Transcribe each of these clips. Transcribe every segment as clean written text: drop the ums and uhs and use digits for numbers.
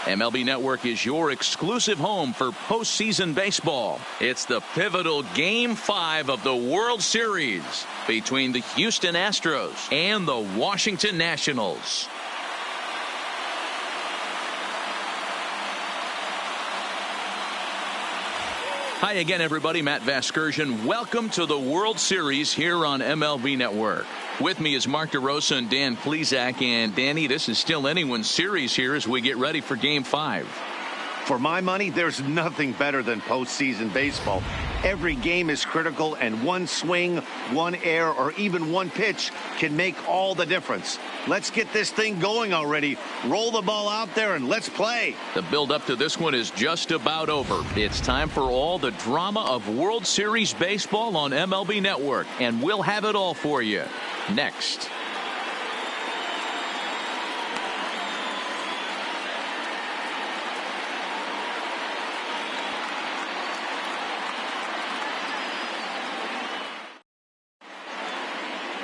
MLB Network is your exclusive home for postseason baseball. It's the pivotal Game 5 of the World Series between the Houston Astros and the Washington Nationals. Hi again, everybody. Matt Vasgersian. Welcome to the World Series here on MLB Network. With me is Mark DeRosa and Dan Plesac. And Danny, this is still anyone's series here as we get ready for Game 5. For my money, there's nothing better than postseason baseball. Every game is critical, and one swing, one error, or even one pitch can make all the difference. Let's get this thing going already. Roll the ball out there and let's play. The build-up to this one is just about over. It's time for all the drama of World Series baseball on MLB Network, and we'll have it all for you next.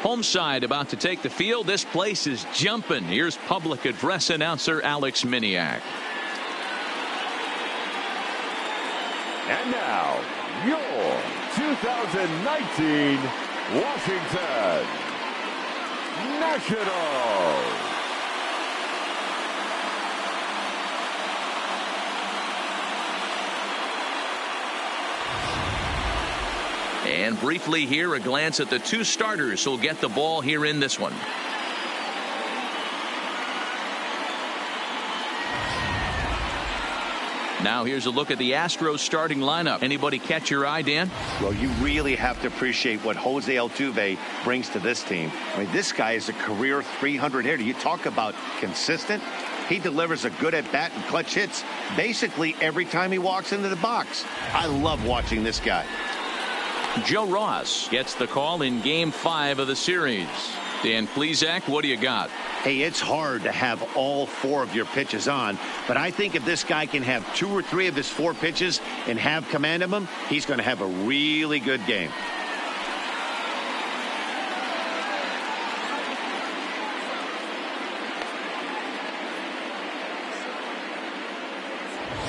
Home side about to take the field. This place is jumping. Here's public address announcer Alex Miniak. And now, your 2019 Washington Nationals. And briefly here, a glance at the two starters who'll get the ball here in this one. Now here's a look at the Astros starting lineup. Anybody catch your eye, Dan? Well, you really have to appreciate what Jose Altuve brings to this team. I mean, this guy is a career 300 hitter. You talk about consistent. He delivers a good at-bat and clutch hits basically every time he walks into the box. I love watching this guy. Joe Ross gets the call in Game 5 of the series. Dan Plesac, what do you got? Hey, it's hard to have all four of your pitches on, but I think if this guy can have two or three of his four pitches and have command of them, he's going to have a really good game.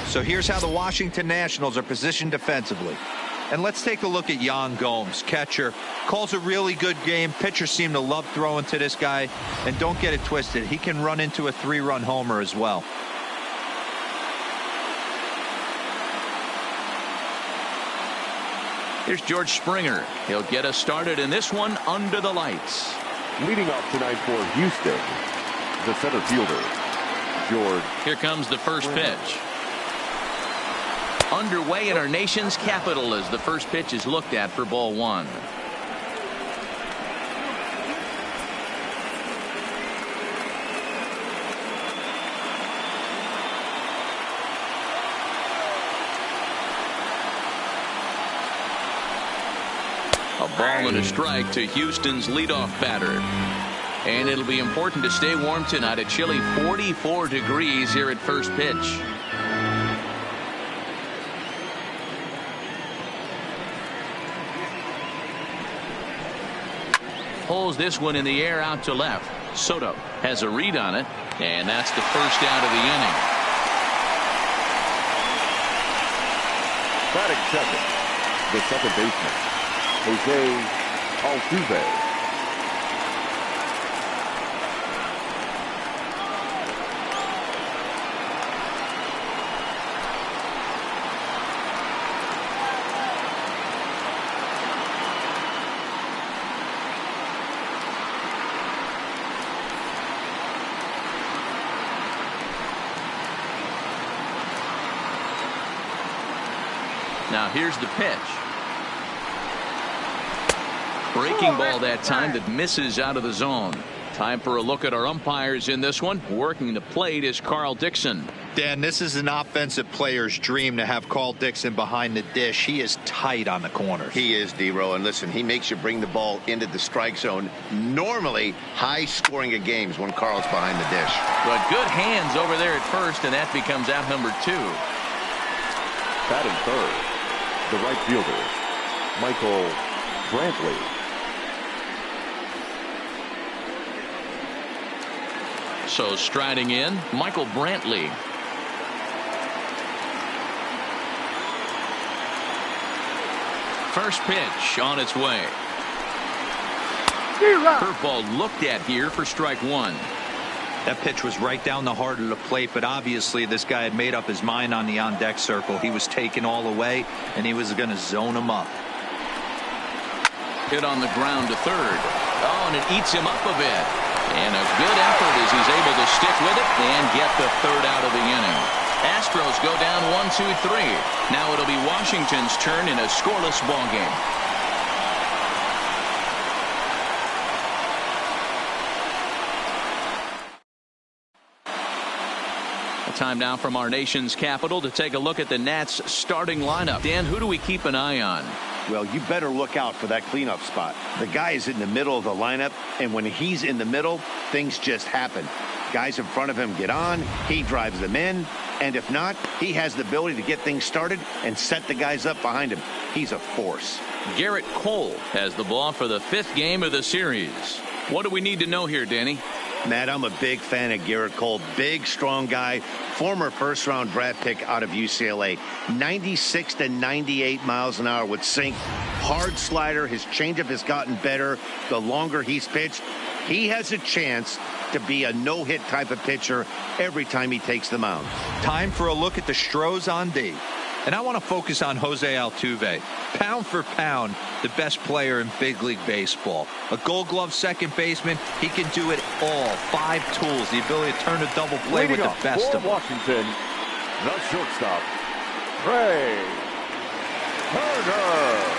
So here's how the Washington Nationals are positioned defensively. And let's take a look at Yan Gomes, catcher. Calls a really good game. Pitchers seem to love throwing to this guy. And don't get it twisted, he can run into a 3-run homer as well. Here's George Springer. He'll get us started in this one under the lights. Leading off tonight for Houston, the center fielder, George. Here comes the first pitch. Underway in our nation's capital as the first pitch is looked at for ball one. A ball and a strike to Houston's leadoff batter. And it'll be important to stay warm tonight. A chilly 44 degrees here at first pitch. Pulls this one in the air out to left. Soto has a read on it, and that's the first out of the inning. Batting second, the second baseman, Jose Altuve. Now here's the pitch. Breaking ball that time that misses out of the zone. Time for a look at our umpires in this one. Working the plate is Carl Dixon. Dan, this is an offensive player's dream to have Carl Dixon behind the dish. He is tight on the corners. He is, D-Row, and listen, he makes you bring the ball into the strike zone. Normally high scoring of games when Carl's behind the dish. But good hands over there at first, and that becomes out number 2. Batting third, the right fielder, Michael Brantley. So striding in, Michael Brantley. First pitch on its way. Curveball looked at here for strike one. That pitch was right down the heart of the plate, but obviously this guy had made up his mind on the on-deck circle. He was taken all away, and he was going to zone him up. Hit on the ground to third. Oh, and it eats him up a bit. And a good effort as he's able to stick with it and get the third out of the inning. Astros go down 1-2-3. Now it'll be Washington's turn in a scoreless ball game. Time now from our nation's capital to take a look at the Nats starting lineup. Dan, who do we keep an eye on? Well, you better look out for that cleanup spot. The guy is in the middle of the lineup, and when he's in the middle, things just happen. Guys in front of him get on, he drives them in, and if not, he has the ability to get things started and set the guys up behind him. He's a force. Garrett Cole has the ball for the 5th game of the series. What do we need to know here, Danny? Matt, I'm a big fan of Garrett Cole. Big, strong guy. Former first-round draft pick out of UCLA. 96 to 98 miles an hour with sink. Hard slider. His changeup has gotten better the longer he's pitched. He has a chance to be a no-hit type of pitcher every time he takes the mound. Time for a look at the Astros on D. And I want to focus on Jose Altuve. Pound for pound, the best player in big league baseball. A Gold Glove second baseman, he can do it all. 5 tools, the ability to turn a double play with the best of them. Washington, the shortstop, Trey Turner.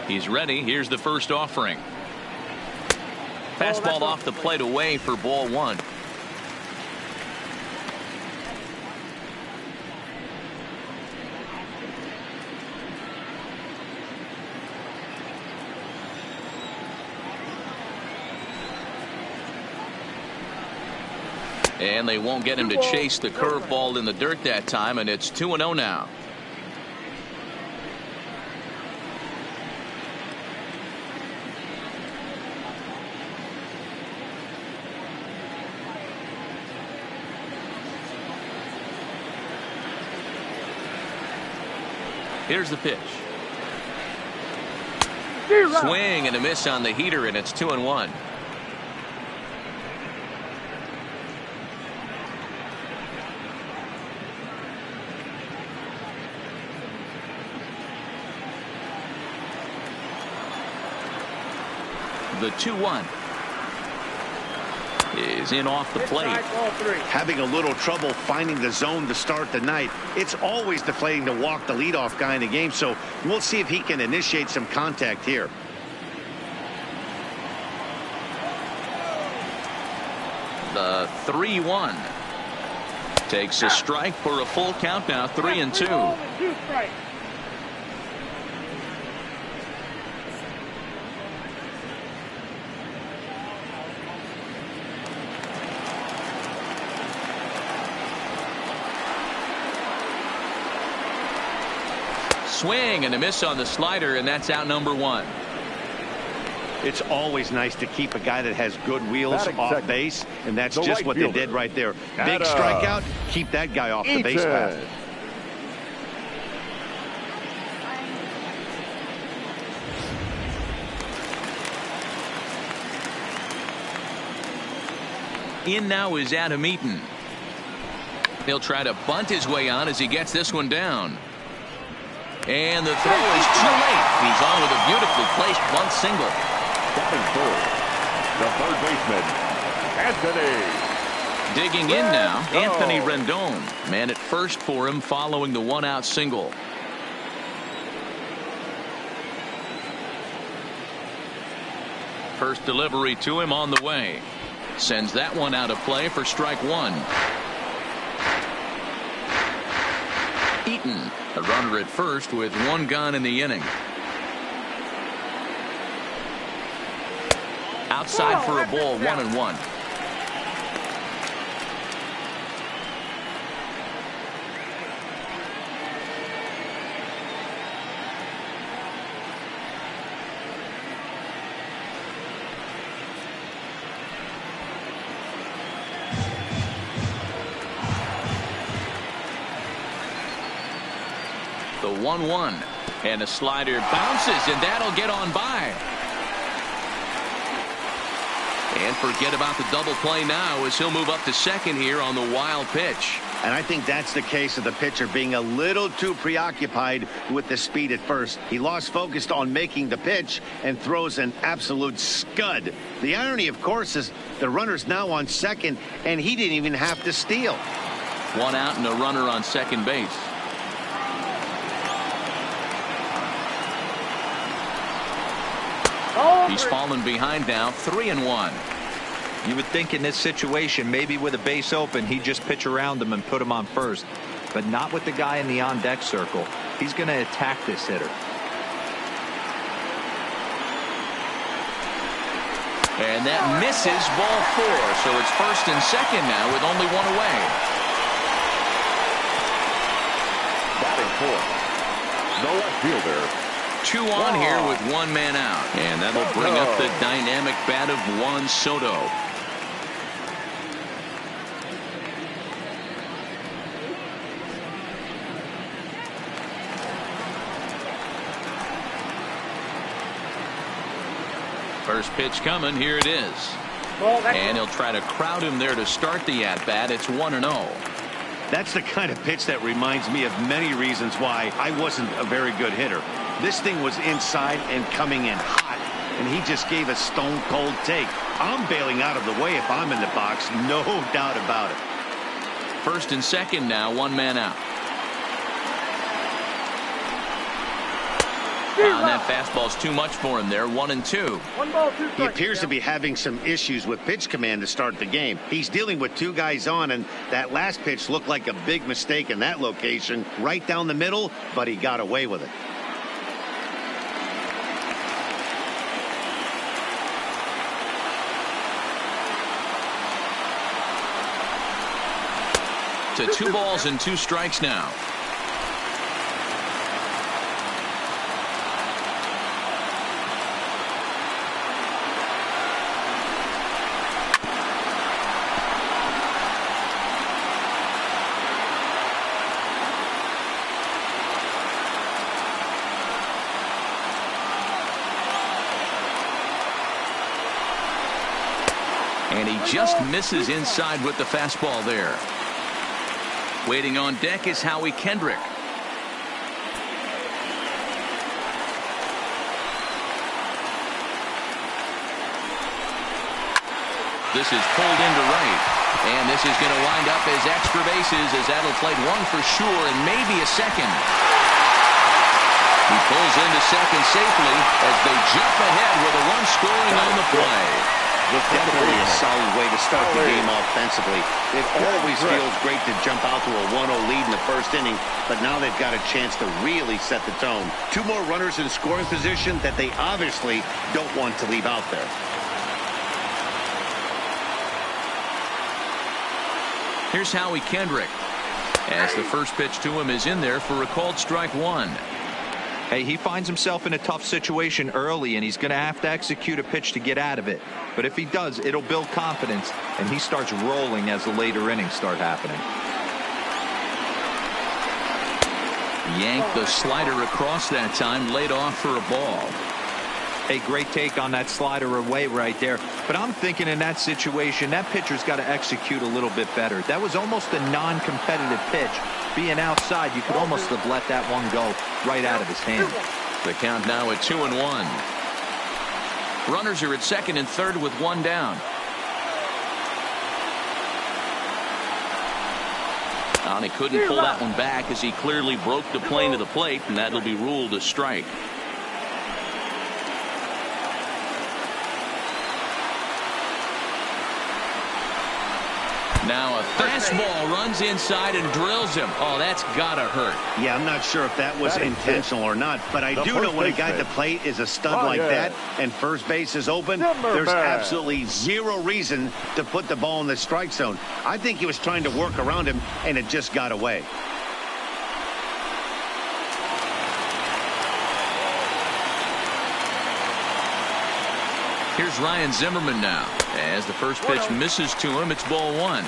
He's ready. Here's the first offering. Fastball off the plate away for ball 1. And they won't get him to chase the curveball in the dirt that time, and it's 2-0 now. Here's the pitch. Swing and a miss on the heater, and it's 2-1. The 2-1 is in off the plate. Having a little trouble finding the zone to start the night. It's always deflating to walk the leadoff guy in the game, so we'll see if he can initiate some contact here. The 3-1 takes a strike for a full count now. 3-2. Swing and a miss on the slider, and that's out number 1. It's always nice to keep a guy that has good wheels off base, and that's just what they did right there. Big strikeout, keep that guy off the base path. In now is Adam Eaton. He'll try to bunt his way on as he gets this one down. And the throw is too late. He's on with a beautifully placed bunt single. Batting third, the third baseman, Anthony. Digging in now, Anthony Rendon. Man at first for him following the one-out single. First delivery to him on the way. Sends that one out of play for strike 1. Eaton, a runner at first with 1 gone in the inning. Outside for a ball, 1-1. The 1-1. And a slider bounces, and that'll get on by. And forget about the double play now as he'll move up to second here on the wild pitch. And I think that's the case of the pitcher being a little too preoccupied with the speed at first. He lost focus on making the pitch and throws an absolute scud. The irony, of course, is the runner's now on second, and he didn't even have to steal. One out and a runner on second base. He's fallen behind now, 3-1. You would think in this situation, maybe with a base open, he'd just pitch around him and put him on first. But not with the guy in the on-deck circle. He's going to attack this hitter. And that misses, ball 4. So it's first and second now with only one away. Batting fourth, the left fielder. 2 on here with 1 man out. And that'll bring up the dynamic bat of Juan Soto. First pitch coming. Here it is. And he'll try to crowd him there to start the at-bat. It's 1-0. That's the kind of pitch that reminds me of many reasons why I wasn't a very good hitter. This thing was inside and coming in hot, and he just gave a stone-cold take. I'm bailing out of the way if I'm in the box, no doubt about it. First and second now, 1 man out. And that fastball's too much for him there, 1-2. He appears to be having some issues with pitch command to start the game. He's dealing with 2 guys on, and that last pitch looked like a big mistake in that location, right down the middle, but he got away with it. To 2 balls and 2 strikes now. And he just misses inside with the fastball there. Waiting on deck is Howie Kendrick. This is pulled into right. And this is going to wind up as extra bases as that'll play 1 for sure and maybe a second. He pulls into second safely as they jump ahead with a run scoring on the play. Definitely a solid way to start the game offensively. It always feels great to jump out to a 1-0 lead in the first inning, but now they've got a chance to really set the tone. 2 more runners in scoring position that they obviously don't want to leave out there. Here's Howie Kendrick as the first pitch to him is in there for a called strike 1. Hey, he finds himself in a tough situation early, and he's going to have to execute a pitch to get out of it. But if he does, it'll build confidence, and he starts rolling as the later innings start happening. Yanked the slider across that time, laid off for a ball. A great take on that slider away right there. But I'm thinking in that situation, that pitcher's got to execute a little bit better. That was almost a non-competitive pitch. Being outside, you could almost have let that one go right out of his hand. The count now at 2-1. Runners are at second and third with 1 down. And he couldn't pull that one back as he clearly broke the plane to the plate, and that'll be ruled a strike. Now a fastball runs inside and drills him. Oh, that's gotta hurt. Yeah, I'm not sure if that was intentional or not, but I do know when a guy at the plate is a stud like that and first base is open, there's absolutely 0 reason to put the ball in the strike zone. I think he was trying to work around him, and it just got away. Here's Ryan Zimmerman now. As the first pitch misses to him, it's ball 1.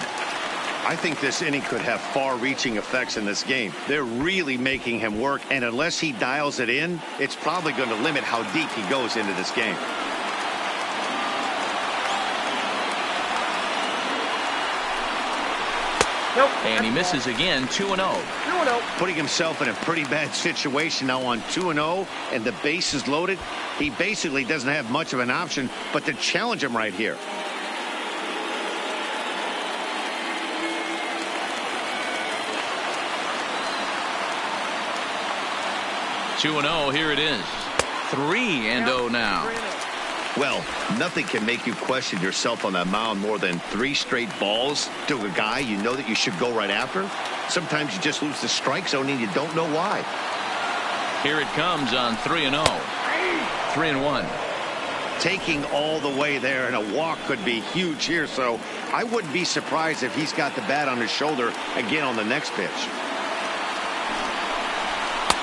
I think this inning could have far-reaching effects in this game. They're really making him work, and unless he dials it in, it's probably going to limit how deep he goes into this game. Nope. And he misses again, 2-0. 2-0. Putting himself in a pretty bad situation now on 2-0, and the base is loaded. He basically doesn't have much of an option but to challenge him right here. 2-0, here it is. 3-0 now. Well, nothing can make you question yourself on that mound more than 3 straight balls to a guy you know that you should go right after. Sometimes you just lose the strike zone and you don't know why. Here it comes on 3-0. 3-1. Taking all the way there, and a walk could be huge here, so I wouldn't be surprised if he's got the bat on his shoulder again on the next pitch.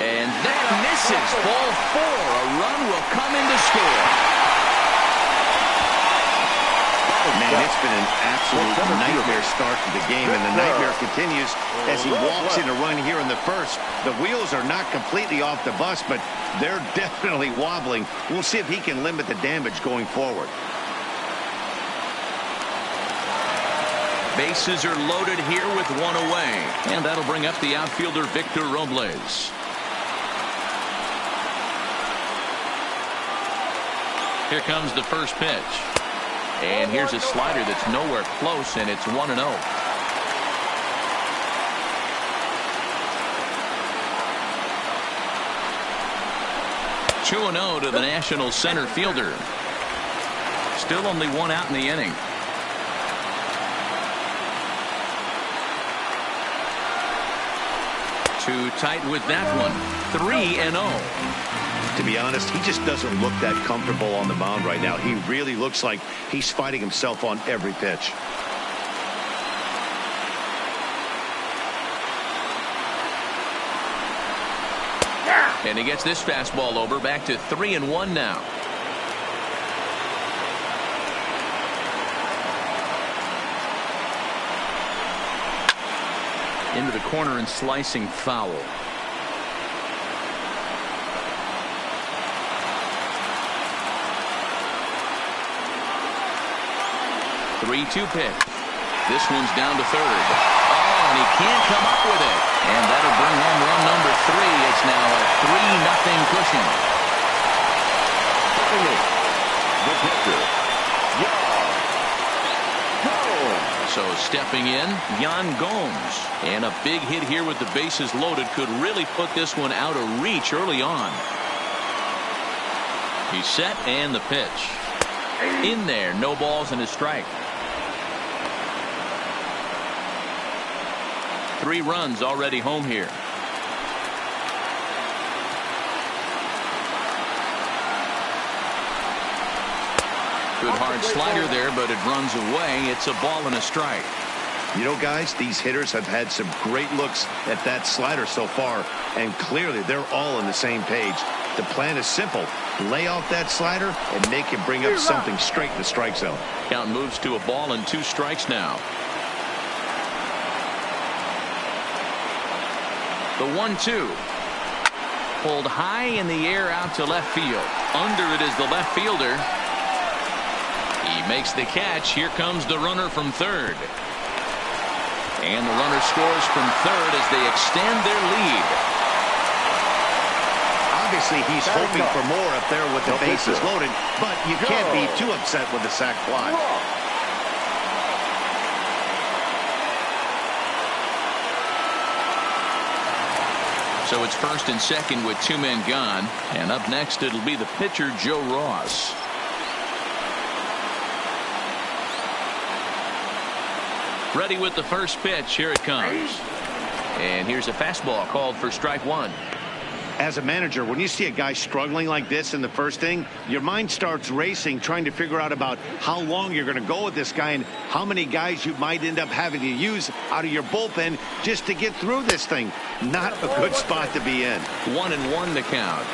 And that misses. Ball 4. A run will come in to score. Man, it's been an absolute nightmare start to the game, and the nightmare continues as he walks in a run here in the first. The wheels are not completely off the bus, but they're definitely wobbling. We'll see if he can limit the damage going forward. Bases are loaded here with 1 away, and that'll bring up the outfielder Victor Robles. Here comes the first pitch. And here's a slider that's nowhere close, and it's 1-0. To the National center fielder. Still only 1 out in the inning. Too tight with that one. 3-0. To be honest, he just doesn't look that comfortable on the mound right now. He really looks like he's fighting himself on every pitch. And he gets this fastball over, back to 3-1 now. Into the corner and slicing foul. 3-2 pitch. This one's down to third. Oh, and he can't come up with it. And that'll bring home run number 3. It's now a 3-0 cushion. The pitcher, So stepping in, Yan Gomes. And a big hit here with the bases loaded could really put this one out of reach early on. He's set, and the pitch. In there, no balls and a strike. 3 runs already home here. Good hard slider there, but it runs away. It's a ball and a strike. You know, guys, these hitters have had some great looks at that slider so far, and clearly they're all on the same page. The plan is simple. Lay off that slider and make him bring up something straight in the strike zone. Count moves to a ball and 2 strikes now. The 1-2. Pulled high in the air out to left field. Under it is the left fielder. He makes the catch. Here comes the runner from third. And the runner scores from third as they extend their lead. Obviously, he's hoping for more up there with the bases loaded, but you can't be too upset with the sac fly. So it's first and second with 2 men gone. And up next, it'll be the pitcher, Joe Ross. Ready with the first pitch. Here it comes. And here's a fastball called for strike 1. As a manager, when you see a guy struggling like this in the first inning, your mind starts racing, trying to figure out about how long you're going to go with this guy and how many guys you might end up having to use out of your bullpen just to get through this thing. Not a good spot to be in. 1-1 to count.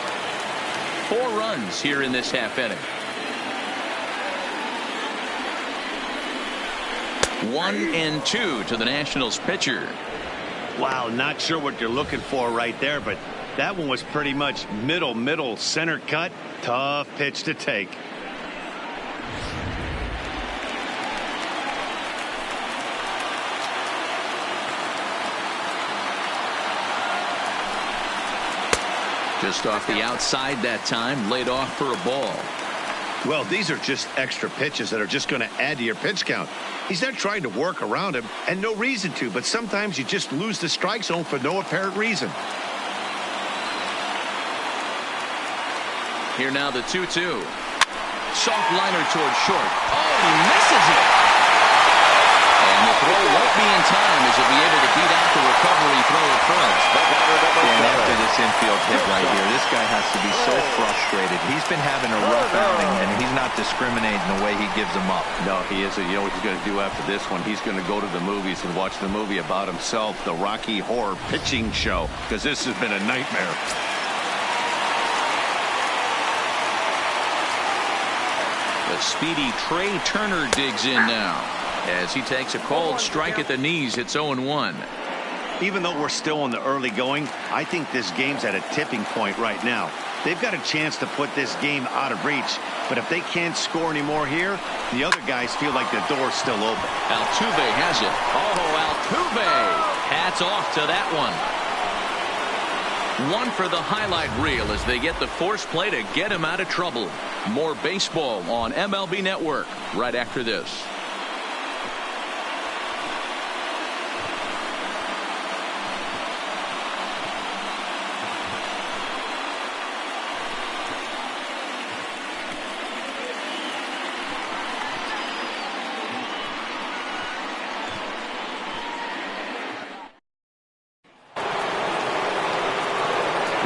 4 runs here in this half inning. 1-2 to the Nationals pitcher. Wow, not sure what you're looking for right there, but that one was pretty much middle center cut. Tough pitch to take. Just off the outside that time, laid off for a ball. Well, these are just extra pitches that are just going to add to your pitch count. He's not trying to work around him, and no reason to, but sometimes you just lose the strike zone for no apparent reason. Here now the 2-2. Soft liner towards short. Oh, he misses it. And the throw won't be in time as he'll be able to beat out the recovery throw at first. And after this infield hit right here, this guy has to be so frustrated. He's been having a rough outing, and he's not discriminating the way he gives them up. No, he isn't. You know what he's going to do after this one? He's going to go to the movies and watch the movie about himself, the Rocky Horror Pitching Show, because this has been a nightmare. The speedy Trey Turner digs in now as he takes a cold strike at the knees. It's 0-1. Even though we're still in the early going, I think this game's at a tipping point right now. They've got a chance to put this game out of reach, but if they can't score anymore here, the other guys feel like the door's still open. Altuve has it. Oh, Altuve. Hats off to that one. One for the highlight reel as they get the force play to get him out of trouble. More baseball on MLB Network right after this.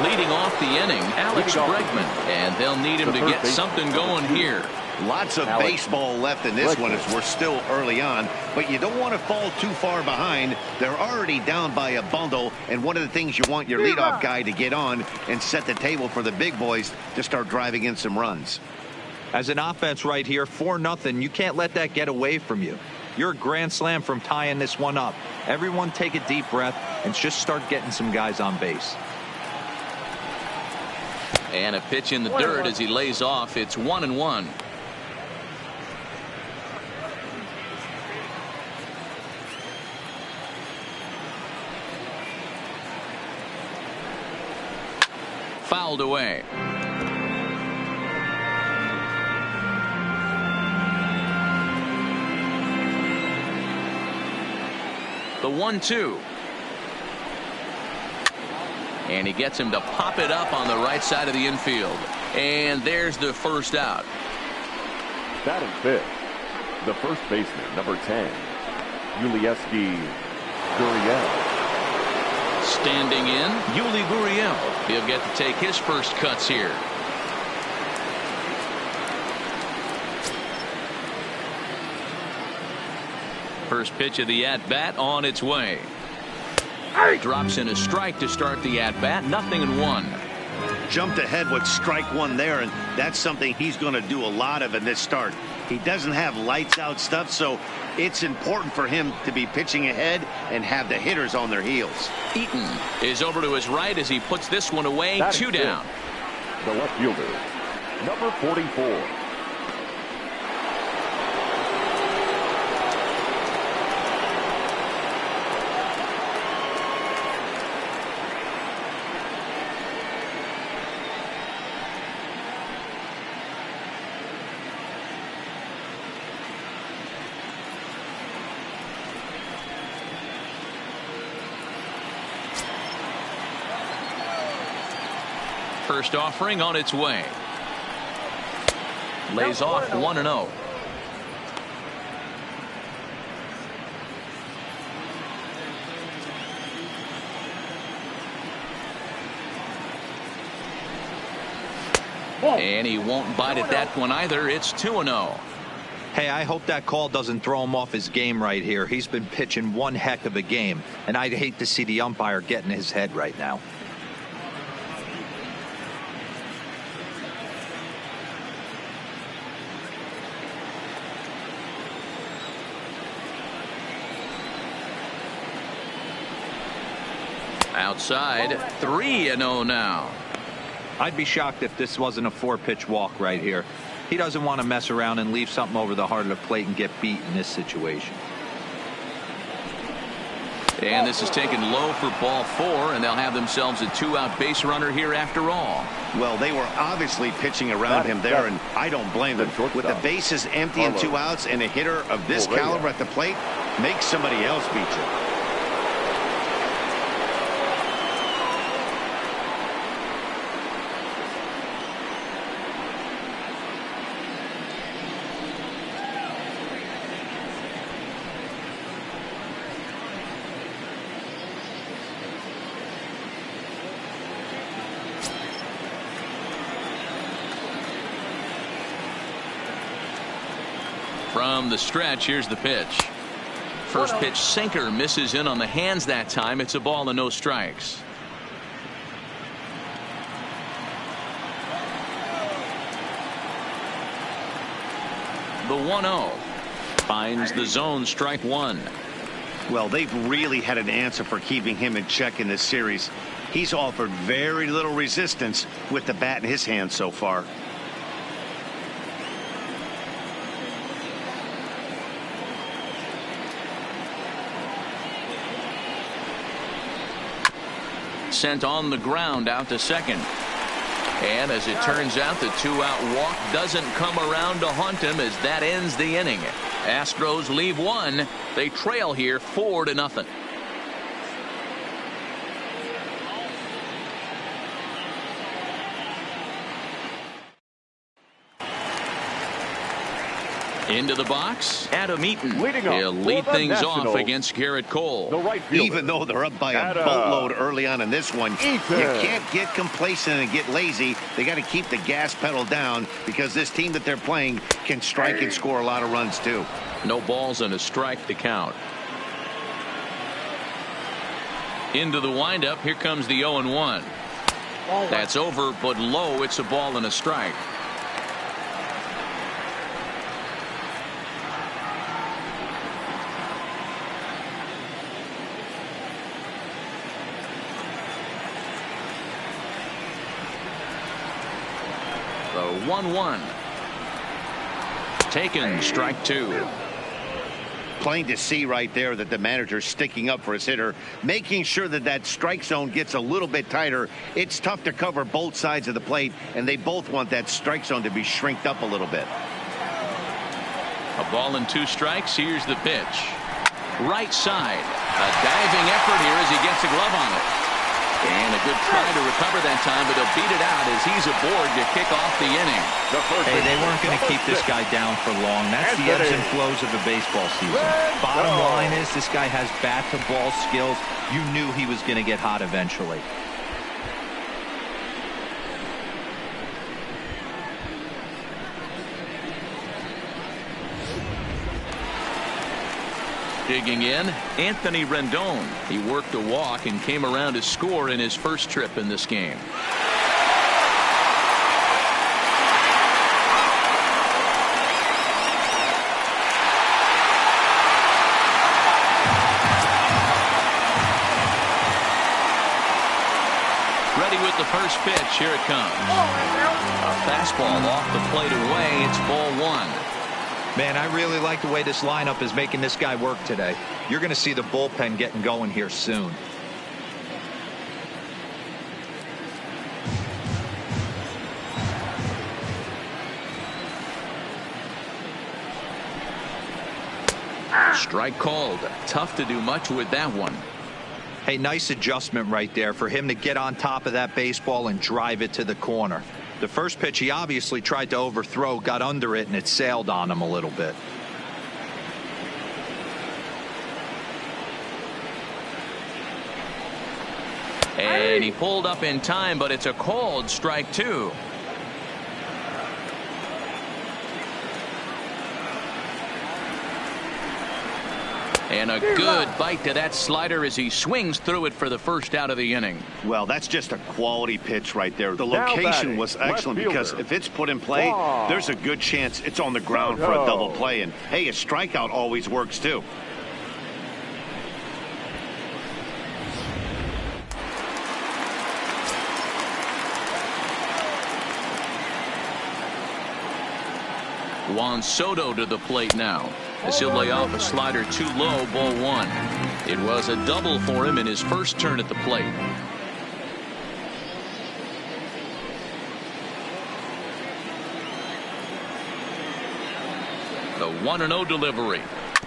Leading off the inning, Alex Bregman, and they'll need him to get something going here. Lots of baseball left in this one as we're still early on, but you don't want to fall too far behind. They're already down by a bundle, and one of the things you want your leadoff guy to get on and set the table for the big boys to start driving in some runs. As an offense right here, 4-0, you can't let that get away from you. You're a grand slam from tying this one up. Everyone take a deep breath and just start getting some guys on base. And a pitch in the dirt as he lays off. It's 1-1. Fouled away. The 1-2. And he gets him to pop it up on the right side of the infield. And there's the first out. Batting fifth, the first baseman, number 10, Yuli Gurriel. Standing in, Yuli Gurriel. He'll get to take his first cuts here. First pitch of the at-bat on its way. Drops in a strike to start the at-bat. 0-1. Jumped ahead with strike one there, and that's something he's going to do a lot of in this start. He doesn't have lights out stuff, so it's important for him to be pitching ahead and have the hitters on their heels. Eaton is over to his right as he puts this one away. That 2 down. The left fielder, number 44. First offering on its way. Lays off 1-0. And he won't bite at that one either. It's 2-0. Hey, I hope that call doesn't throw him off his game right here. He's been pitching one heck of a game, and I'd hate to see the umpire get in his head right now. Outside, 3-0 now. I'd be shocked if this wasn't a 4-pitch walk right here. He doesn't want to mess around and leave something over the heart of the plate and get beat in this situation. And this is taken low for ball 4, and they'll have themselves a 2-out base runner here after all. Well, they were obviously pitching around him there, and I don't blame them. With the bases empty and 2 outs and a hitter of this caliber at the plate, make somebody else beat you. From the stretch, here's the pitch. First pitch sinker misses in on the hands that time. It's a ball and no strikes. The 1-0 finds the zone, strike 1. Well, they've really had an answer for keeping him in check in this series. He's offered very little resistance with the bat in his hand so far. Sent on the ground out to second. And as it turns out, the 2-out walk doesn't come around to haunt him as that ends the inning. Astros leave 1. They trail here 4-0. Into the box, Adam Eaton. He'll lead things off against Garrett Cole. Even though they're up by a boatload early on in this one, you can't get complacent and get lazy. They got to keep the gas pedal down because this team that they're playing can strike and score a lot of runs too. No balls and a strike to count. Into the windup. Here comes the 0-1. That's over, but low. It's a ball and a strike. The 1-1. Taken, strike 2. Plain to see right there that the manager's sticking up for his hitter, making sure that that strike zone gets a little bit tighter. It's tough to cover both sides of the plate, and they both want that strike zone to be shrinked up a little bit. A ball and 2 strikes. Here's the pitch. Right side. A diving effort here as he gets a glove on it. And a good try to recover that time, but he'll beat it out as he's aboard to kick off the inning. Hey, they weren't going to keep this guy down for long. That's the ebbs and flows of the baseball season. Bottom line is this guy has bat-to-ball skills. You knew he was going to get hot eventually. Digging in, Anthony Rendon. He worked a walk and came around to score in his first trip in this game. Ready with the first pitch. Here it comes. A fastball off the plate away. It's ball 1. Man, I really like the way this lineup is making this guy work today. You're going to see the bullpen getting going here soon. Strike called. Tough to do much with that one. Hey, nice adjustment right there for him to get on top of that baseball and drive it to the corner. The first pitch he obviously tried to overthrow, got under it, and it sailed on him a little bit. And he pulled up in time, but it's a called strike 2. And a good bite to that slider as he swings through it for the first out of the inning. Well, that's just a quality pitch right there. The location was excellent because if it's put in play, there's a good chance it's on the ground for a double play. And, hey, a strikeout always works, too. Juan Soto to the plate now, as he'll lay off a slider too low, ball one. It was a double for him in his first turn at the plate. The 1-0 delivery.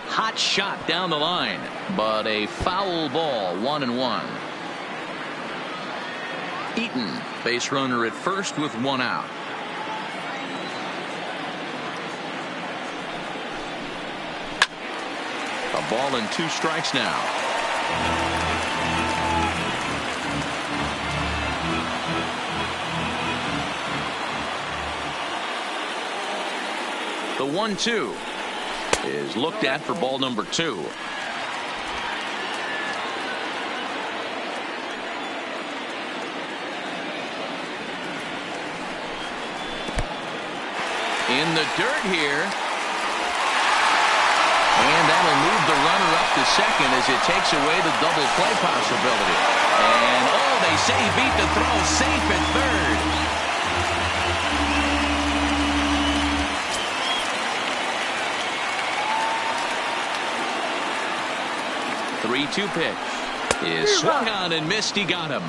Hot shot down the line, but a foul ball, 1-1. Eaton, base runner at first with one out. A ball and 2 strikes now. The 1-2 is looked at for ball number 2. In the dirt here. And that'll move the runner up to second as it takes away the double play possibility. And oh, they say he beat the throw, safe at third. 3-2 pitch is swung on and missed. He got him.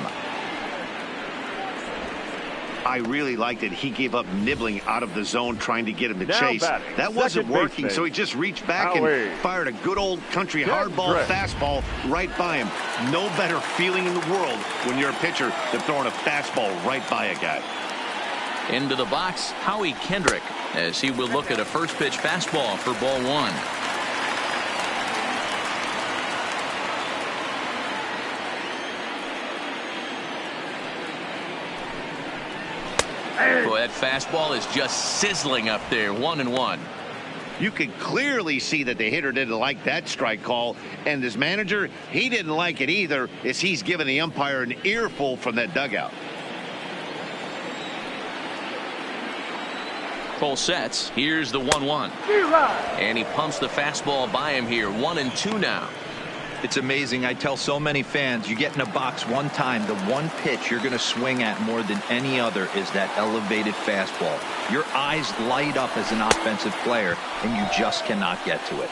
I really liked it. He gave up nibbling out of the zone trying to get him to chase. That wasn't working, so he just reached back and fired a good old country hardball fastball right by him. No better feeling in the world when you're a pitcher than throwing a fastball right by a guy. Into the box, Howie Kendrick, as he will look at a first pitch fastball for ball one. Boy, that fastball is just sizzling up there. 1-1. You could clearly see that the hitter didn't like that strike call, and his manager, he didn't like it either, as he's giving the umpire an earful from that dugout. Cole sets. Here's the 1-1. And he pumps the fastball by him here. 1-2 now. It's amazing. I tell so many fans, you get in a box one time, the one pitch you're going to swing at more than any other is that elevated fastball. Your eyes light up as an offensive player, and you just cannot get to it.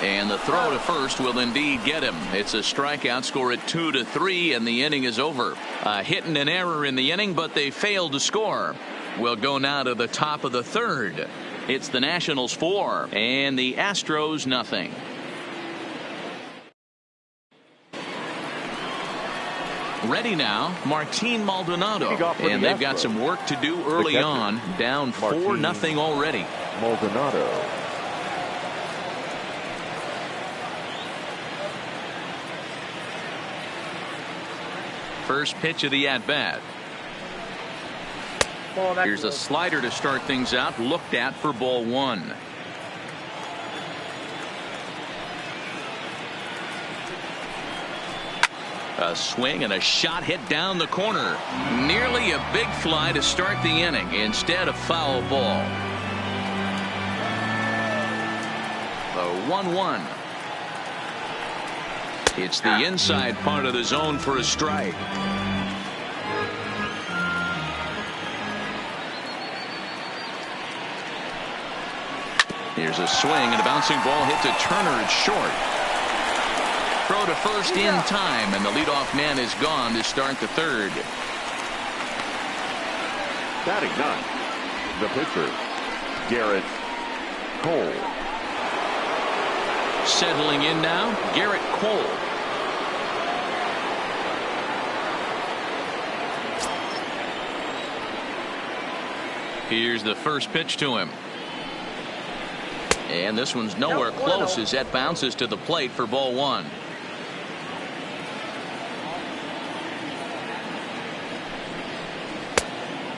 And the throw to first will indeed get him. It's a strikeout, score at 2-3, and the inning is over. A hit and an error in the inning, but they failed to score. We'll go now to the top of the third. It's the Nationals 4 and the Astros nothing. Ready now, Martin Maldonado, and they've got some work to do early on, down 4-0 already. Maldonado. First pitch of the at-bat. Here's a slider to start things out, looked at for ball one. A swing and a shot hit down the corner. Nearly a big fly to start the inning. Instead, a foul ball. The 1-1. It's the inside part of the zone for a strike. Here's a swing and a bouncing ball hit to Turner. It's short. Throw to first in time, and the leadoff man is gone to start the third. Batting ninth, the pitcher, Garrett Cole. Settling in now, Garrett Cole. Here's the first pitch to him. And this one's nowhere close as that bounces to the plate for ball one.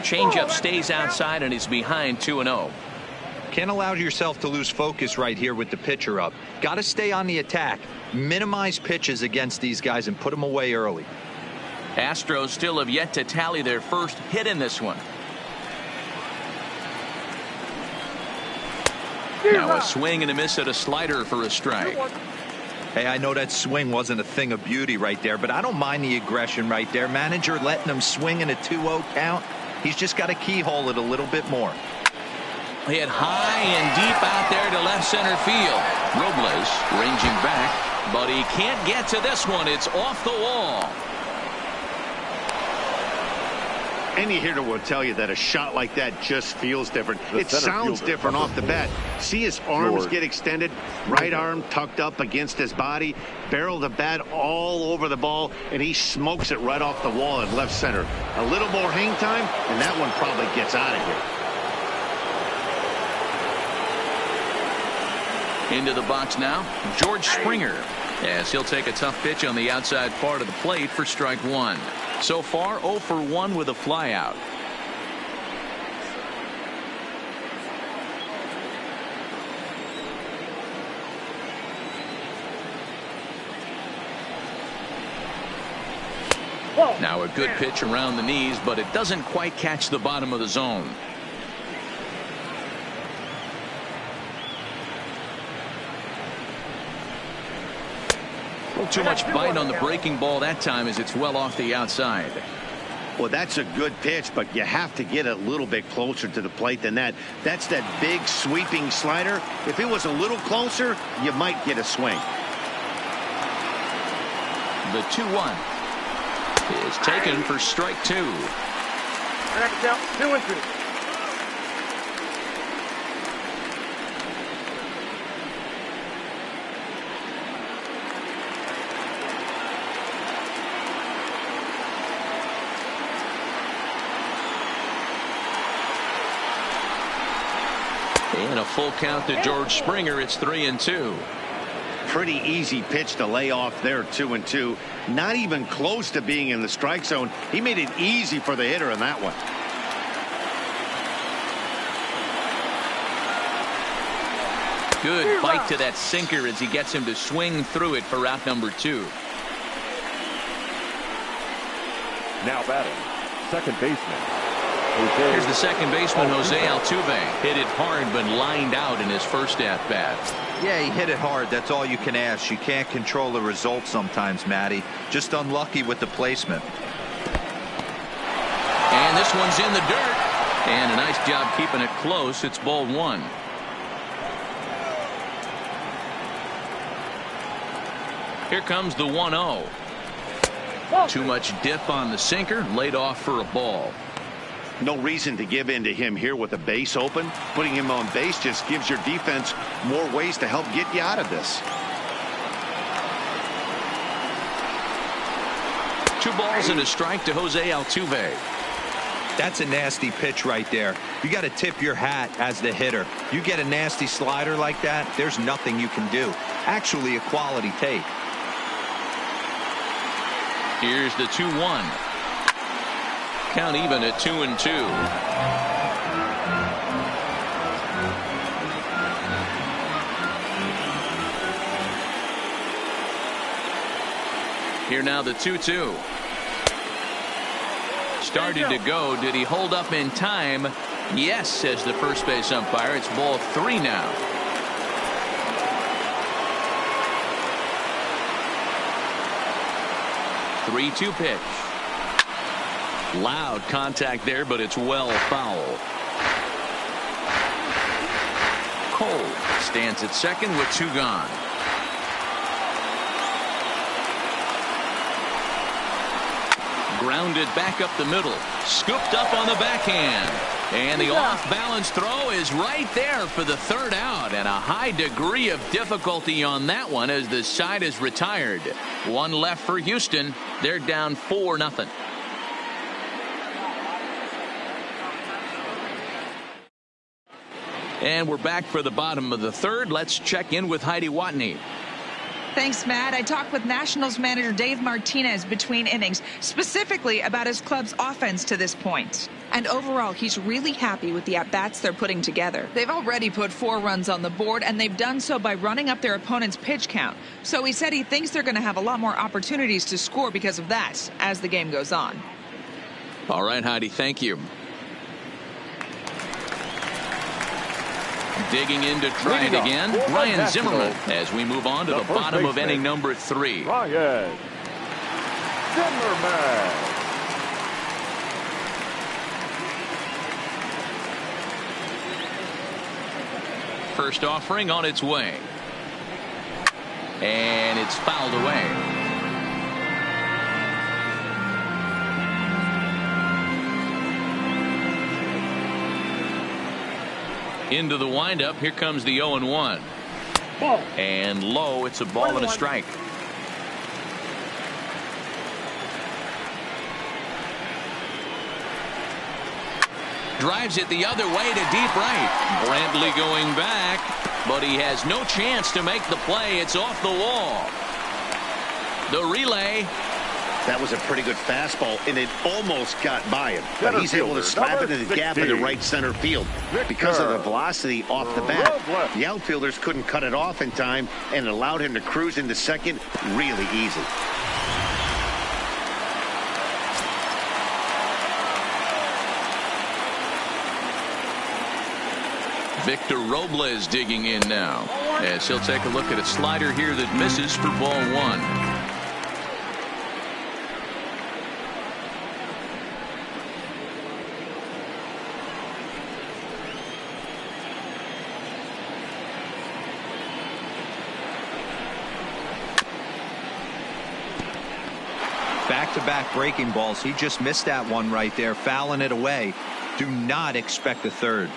Changeup stays outside and is behind 2-0. Can't allow yourself to lose focus right here with the pitcher up. Got to stay on the attack. Minimize pitches against these guys and put them away early. Astros still have yet to tally their first hit in this one. Now a swing and a miss at a slider for a strike. Hey, I know that swing wasn't a thing of beauty right there, but I don't mind the aggression right there. Manager letting him swing in a 2-0 count. He's just got to keyhole it a little bit more. hit high and deep out there to left center field. Robles ranging back, but he can't get to this one. It's off the wall. Any hitter will tell you that a shot like that just feels different. It sounds different off the bat. See his arms get extended, right arm tucked up against his body, barrel the bat all over the ball, and he smokes it right off the wall at left center. A little more hang time, and that one probably gets out of here. Into the box now, George Springer, as he'll take a tough pitch on the outside part of the plate for strike one. So far, 0 for 1 with a flyout. Now a good pitch around the knees, but it doesn't quite catch the bottom of the zone. Too much bite on the breaking ball that time as it's well off the outside. Well, that's a good pitch, but you have to get a little bit closer to the plate than that. That's that big sweeping slider. If it was a little closer, you might get a swing. The 2-1 is taken for strike two. Next out, 2-2. And a full count to George Springer. It's 3-2. Pretty easy pitch to lay off there, 2-2. Not even close to being in the strike zone. He made it easy for the hitter in that one. Good bite to that sinker as he gets him to swing through it for out number 2. Now batting, second baseman. Here's the second baseman, Jose Altuve. Hit it hard, but lined out in his first at-bat. Yeah, he hit it hard. That's all you can ask. You can't control the result sometimes, Matty. Just unlucky with the placement. And this one's in the dirt. And a nice job keeping it close. It's ball one. Here comes the 1-0. Too much dip on the sinker. Laid off for a ball. No reason to give in to him here with the base open. Putting him on base just gives your defense more ways to help get you out of this. 2 balls and a strike to Jose Altuve. That's a nasty pitch right there. You got to tip your hat as the hitter. You get a nasty slider like that, there's nothing you can do. Actually a quality take. Here's the 2-1. Count even at 2-2. Here now the 2-2. Started to go. Did he hold up in time? Yes, says the first base umpire. It's ball 3 now. The 3-2 pitch. Loud contact there, but it's well foul. Cole stands at second with 2 gone. Grounded back up the middle. Scooped up on the backhand. And the off-balance throw is right there for the 3rd out. And a high degree of difficulty on that one as the side is retired. 1 left for Houston. They're down 4-0. And we're back for the bottom of the 3rd. Let's check in with Heidi Watney. Thanks, Matt. I talked with Nationals manager Dave Martinez between innings, specifically about his club's offense to this point. And overall, he's really happy with the at-bats they're putting together. They've already put 4 runs on the board, and they've done so by running up their opponent's pitch count. So he said he thinks they're going to have a lot more opportunities to score because of that as the game goes on. All right, Heidi, thank you. Digging in to try it again, Ryan Zimmerman, as we move on to the bottom of inning number 3. Ryan Zimmerman. First offering on its way. And it's fouled away. Into the windup. Here comes the 0-1. Ball. And low. It's a ball and a strike. Drives it the other way to deep right. Brantley going back, but he has no chance to make the play. It's off the wall. The relay. That was a pretty good fastball, and it almost got by him. But he's able to slap it in the gap in the right center field. Because of the velocity off the bat, the outfielders couldn't cut it off in time, and it allowed him to cruise into second really easy. Victor Robles digging in now, as he'll take a look at a slider here that misses for ball one. Back-to-back breaking balls. He just missed that one right there, fouling it away. Do not expect a third.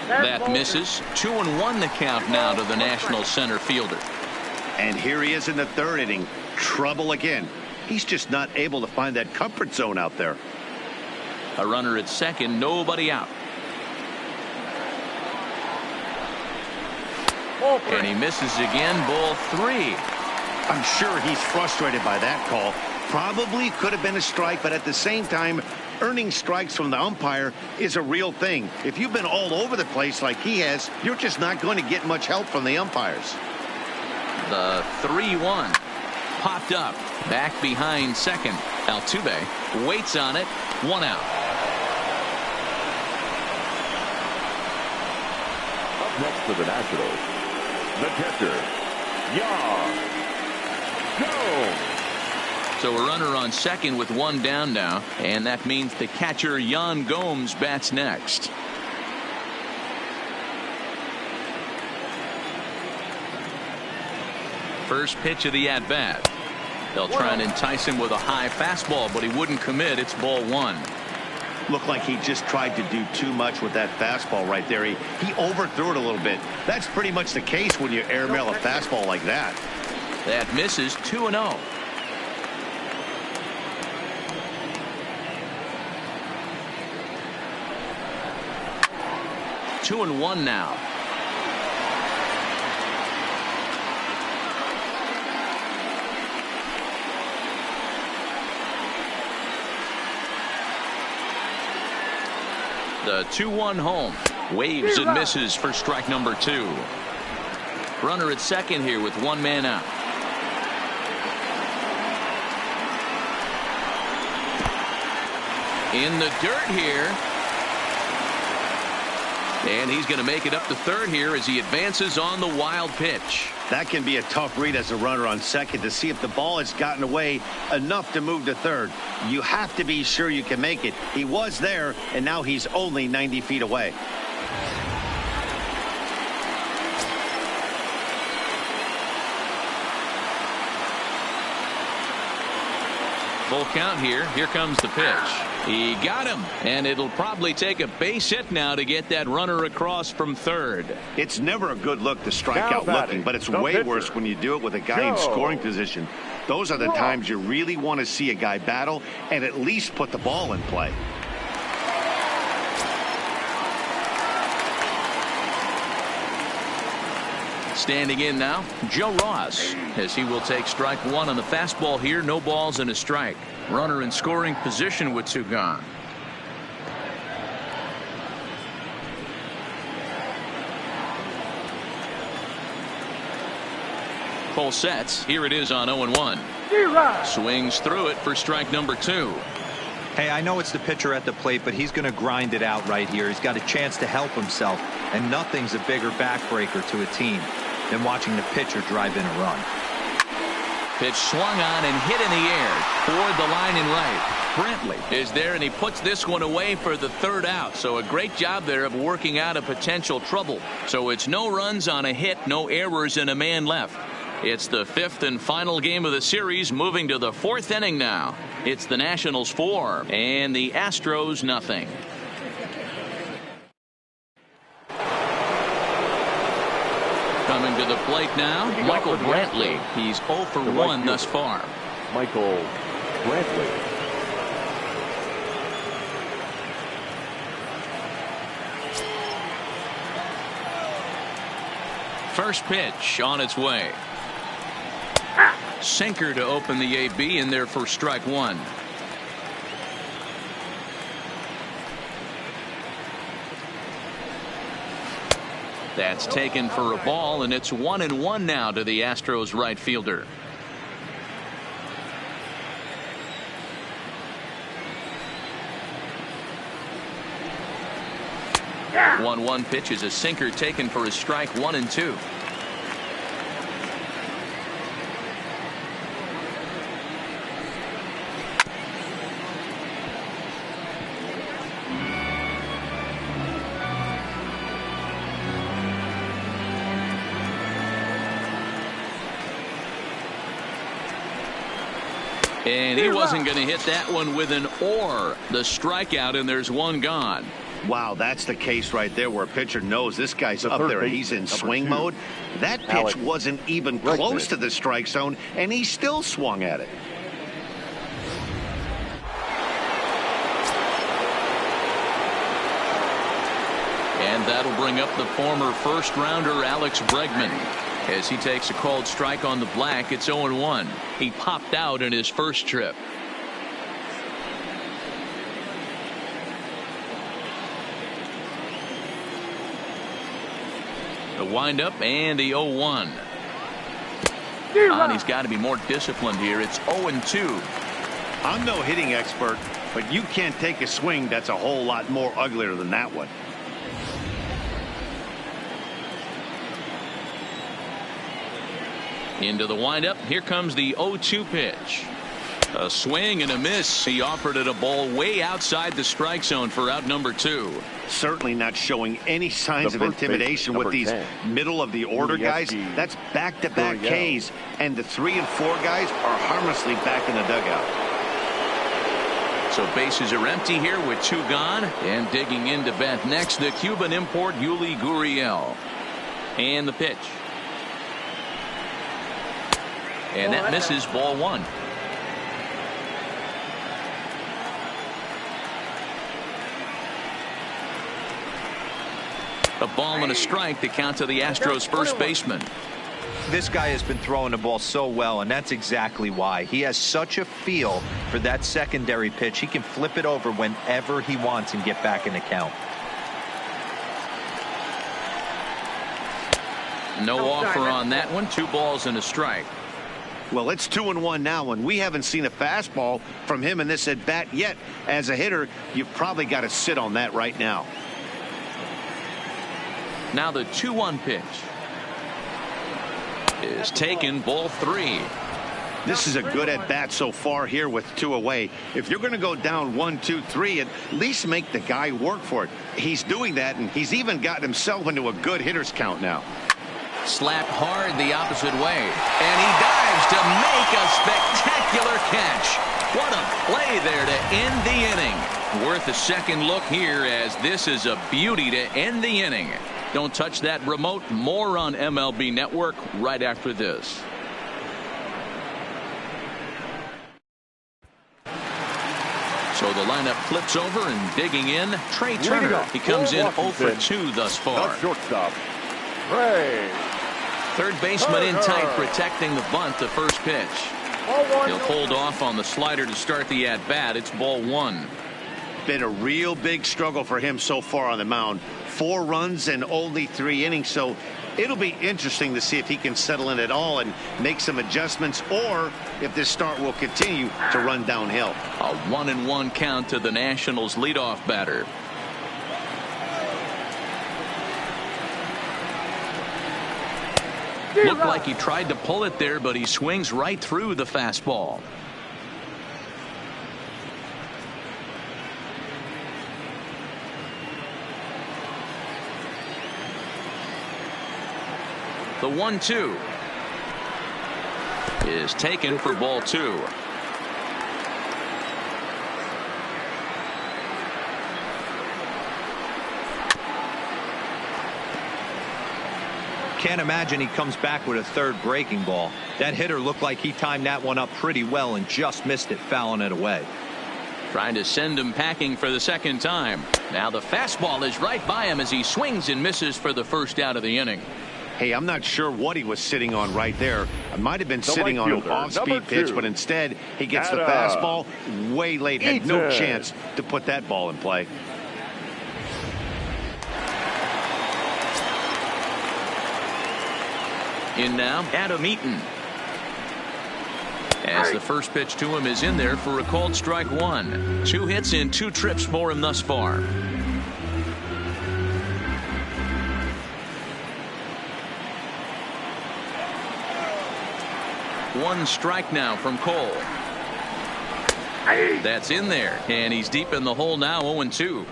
That misses. 2-1 the count now to the National center fielder. And here he is in the third inning. Trouble again. He's just not able to find that comfort zone out there. A runner at second, nobody out. And he misses again. Ball three. I'm sure he's frustrated by that call. Probably could have been a strike, but at the same time, earning strikes from the umpire is a real thing. If you've been all over the place like he has, you're just not going to get much help from the umpires. The 3-1 popped up back behind second. Altuve waits on it. 1 out. Up next for the Nationals, the catcher, Yan Gomes. So a runner on second with 1 down now, and that means the catcher Yan Gomes bats next. First pitch of the at-bat. They'll try and entice him with a high fastball, but he wouldn't commit. It's ball 1. Looked like he just tried to do too much with that fastball right there. He overthrew it a little bit. That's pretty much the case when you airmail a fastball like that. That misses. 2-0. Two and one now. The 2-1 home. Waves and misses for strike number 2. Runner at second here with 1 man out. In the dirt here. And he's going to make it up to third here as he advances on the wild pitch. That can be a tough read as a runner on second to see if the ball has gotten away enough to move to third. You have to be sure you can make it. He was there, and now he's only 90 feet away. Full count here. Here comes the pitch. He got him, and it'll probably take a base hit now to get that runner across from third. It's never a good look to strike out looking, but it's way worse when you do it with a guy in scoring position. Those are the times you really want to see a guy battle and at least put the ball in play. Standing in now, Joe Ross, as he will take strike 1 on the fastball here. No balls and a strike. Runner in scoring position with 2 gone. Full sets. Here it is on 0-1. Swings through it for strike number 2. Hey, I know it's the pitcher at the plate, but he's going to grind it out right here. He's got a chance to help himself, and nothing's a bigger backbreaker to a team than watching the pitcher drive in a run. Pitch swung on and hit in the air toward the line and right. Brantley is there, and he puts this one away for the third out. So a great job there of working out a potential trouble. So it's no runs on a hit, no errors, and a man left. It's the fifth and final game of the series, moving to the fourth inning now. It's the Nationals 4 and the Astros nothing. Coming to the plate now, Michael Brantley. He's 0 for 1 thus far. Michael Brantley. First pitch on its way. Sinker to open the AB, in there for strike one. That's taken for a ball, and it's 1-1 now to the Astros right fielder. Yeah. 1-1 pitch is a sinker taken for a strike, 1-2. And he wasn't going to hit that one with an or. The strikeout, and there's one gone. Wow, that's the case right there where a pitcher knows this guy's up there and he's in swing mode. That pitch wasn't even close to the strike zone, and he still swung at it. And that'll bring up the former first-rounder Alex Bregman. As he takes a called strike on the black, it's 0-1. He popped out in his first trip. The windup and the 0-1. And he's got to be more disciplined here. It's 0-2. I'm no hitting expert, but you can't take a swing that's a whole lot more uglier than that one. Into the windup. Here comes the 0-2 pitch. A swing and a miss. He offered it a ball way outside the strike zone for out number 2. Certainly not showing any signs of intimidation with these middle of the order guys. That's back-to-back Ks, and the 3 and 4 guys are harmlessly back in the dugout. So bases are empty here with 2 gone, and digging in to bat next, the Cuban import Yuli Gurriel. And the pitch. And that misses, ball 1. A ball and a strike to count to the Astros first baseman. This guy has been throwing the ball so well, and that's exactly why. He has such a feel for that secondary pitch. He can flip it over whenever he wants and get back in the count. No offer on that one. 2 balls and a strike. Well, it's 2-1 now, and we haven't seen a fastball from him in this at bat yet. As a hitter, you've probably got to sit on that right now. Now the 2-1 pitch is taken, ball 3. This is a good at bat so far here with 2 away. If you're going to go down 1, 2, 3, at least make the guy work for it. He's doing that, and he's even gotten himself into a good hitter's count now. Slapped hard the opposite way, and he dives to make a spectacular catch. What a play there to end the inning. Worth a second look here, as this is a beauty to end the inning. Don't touch that remote. More on MLB Network right after this. So the lineup flips over, and digging in, Trey Turner. He comes in 0 for 2 thus far. Shortstop, Trey. Third baseman in tight, protecting the bunt. The first pitch. He'll hold off on the slider to start the at-bat. It's ball 1. Been a real big struggle for him so far on the mound. 4 runs in only 3 innings, so it'll be interesting to see if he can settle in at all and make some adjustments, or if this start will continue to run downhill. A 1-1 count to the Nationals leadoff batter. Looked like he tried to pull it there, but he swings right through the fastball. The 1-2 is taken for ball 2. Can't imagine he comes back with a third breaking ball. That hitter looked like he timed that one up pretty well and just missed it, fouling it away. Trying to send him packing for the second time. Now the fastball is right by him as he swings and misses for the first out of the inning. Hey, I'm not sure what he was sitting on right there. It might have been sitting on an off-speed pitch, but instead he gets the fastball way late. Had no chance to put that ball in play. In now, Adam Eaton. As the first pitch to him is in there for a called strike 1. 2 hits and 2 trips for him thus far. One strike now from Cole. That's in there, and he's deep in the hole now, 0-2.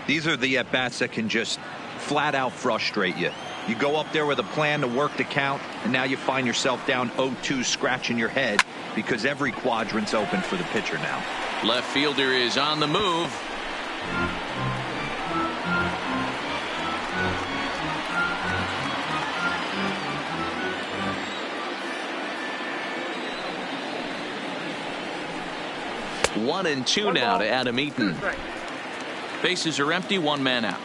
These are the at-bats that can just flat out frustrate you. You go up there with a plan to work the count, and now you find yourself down 0-2 scratching your head because every quadrant's open for the pitcher now. Left fielder is on the move. One and two now to Adam Eaton. Bases are empty, 1 man out.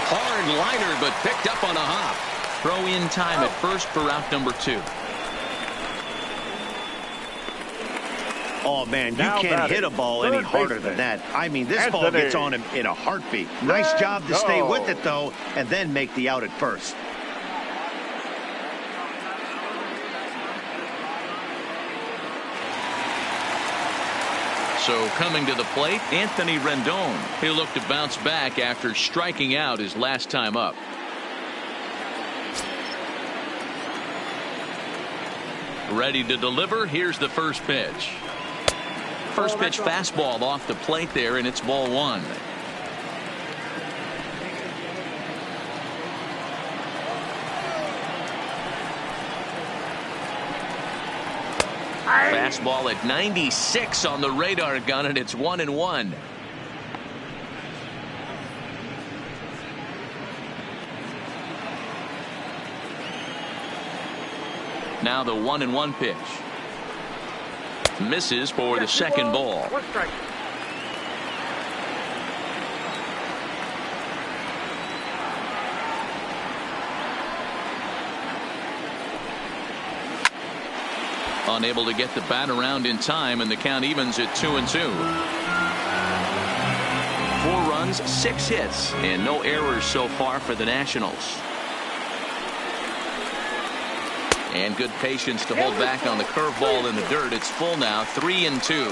Hard liner, but picked up on a hop. Throw in time at first for out number 2. Oh, man, you can't hit a ball any harder than that. I mean, this ball gets on him in a heartbeat. Nice job to stay with it, though, and then make the out at first. So coming to the plate, Anthony Rendon. He'll look to bounce back after striking out his last time up. Ready to deliver. Here's the first pitch. First pitch fastball off the plate there, and it's ball 1. Fastball at 96 on the radar gun, and it's 1-1. Now the 1-1 pitch. Misses for the second ball. Unable to get the bat around in time, and the count evens at 2-2. 4 runs, 6 hits, and no errors so far for the Nationals. And good patience to hold back on the curveball in the dirt. It's full now, 3-2.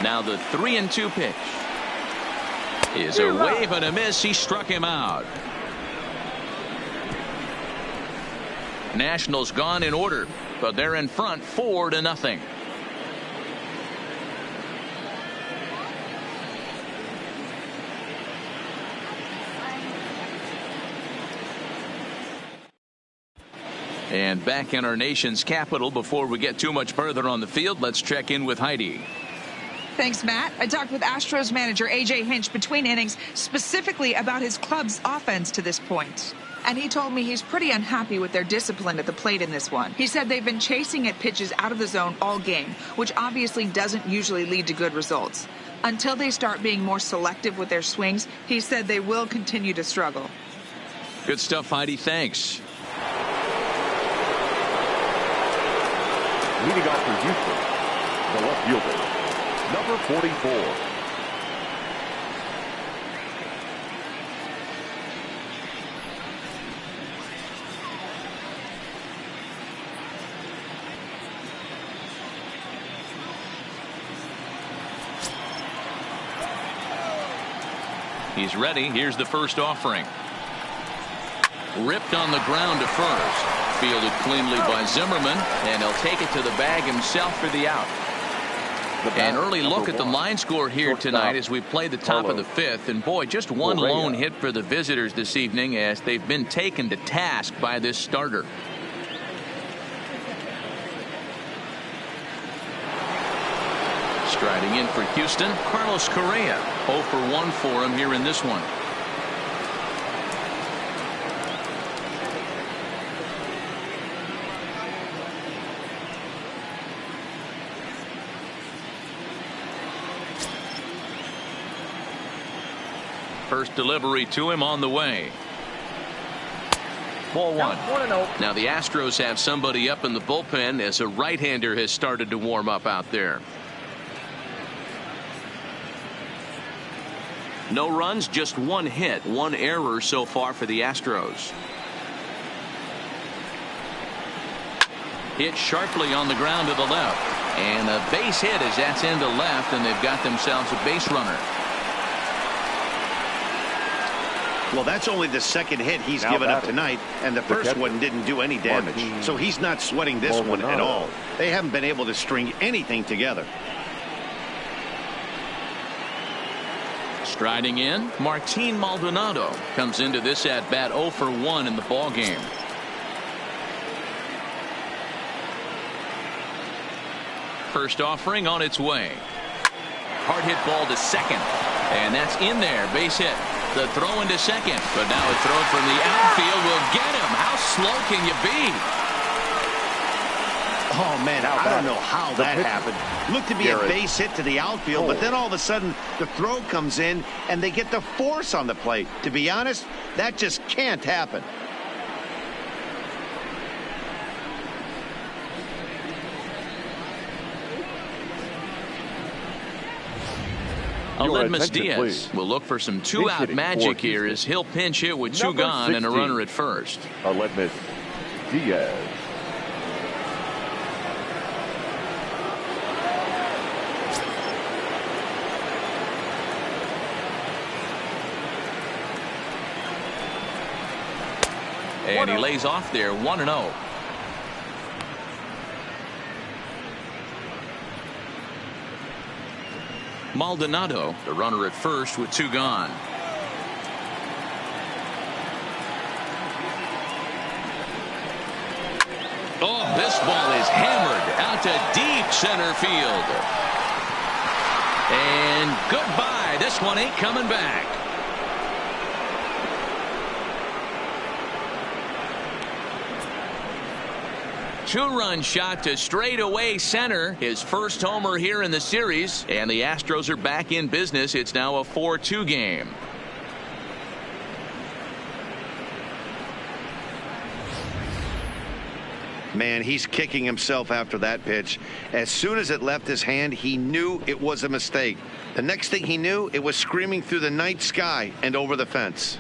Now the 3-2 pitch is a wave and a miss. He struck him out. Nationals gone in order, but they're in front 4-0. And back in our nation's capital, before we get too much further on the field, let's check in with Heidi. Thanks, Matt. I talked with Astros manager A.J. Hinch between innings specifically about his club's offense to this point. And he told me he's pretty unhappy with their discipline at the plate in this one. He said they've been chasing at pitches out of the zone all game, which obviously doesn't usually lead to good results. Until they start being more selective with their swings, he said they will continue to struggle. Good stuff, Heidi. Thanks. Leading off for Houston, the left fielder, number 44. He's ready. Here's the first offering. Ripped on the ground to first. Fielded cleanly by Zimmerman, and he'll take it to the bag himself for the out. An early look at the line score here tonight as we play the top of the fifth. And boy, just one lone hit for the visitors this evening as they've been taken to task by this starter. Striding in for Houston, Carlos Correa. 0 for 1 for him here in this one. First delivery to him on the way. Ball one. Now the Astros have somebody up in the bullpen as a right-hander has started to warm up out there. No runs, just one hit, one error so far for the Astros. Hit sharply on the ground to the left. And a base hit as that's into left, and they've got themselves a base runner. Well, that's only the second hit he's given up tonight, and the first one didn't do any damage. So he's not sweating this one at all. They haven't been able to string anything together. Striding in, Martin Maldonado comes into this at bat 0 for 1 in the ball game. First offering on its way. Hard hit ball to second, and that's in there. Base hit. The throw into second, but now a throw from the outfield will get him. How slow can you be? Oh, man, I don't know how that happened. Looked to be a base hit to the outfield, but then all of a sudden the throw comes in and they get the force on the plate. To be honest, that just can't happen. Aledmus Diaz will look for some two-out magic here as he'll pinch hit with two gone and a runner at first. Aledmus Diaz. And he lays off there 1-0. Maldonado, the runner at first with two gone. Oh, this ball is hammered out to deep center field. And goodbye. This one ain't coming back. Two-run shot to straightaway center. His first homer here in the series. And the Astros are back in business. It's now a 4-2 game. Man, he's kicking himself after that pitch. As soon as it left his hand, he knew it was a mistake. The next thing he knew, it was screaming through the night sky and over the fence.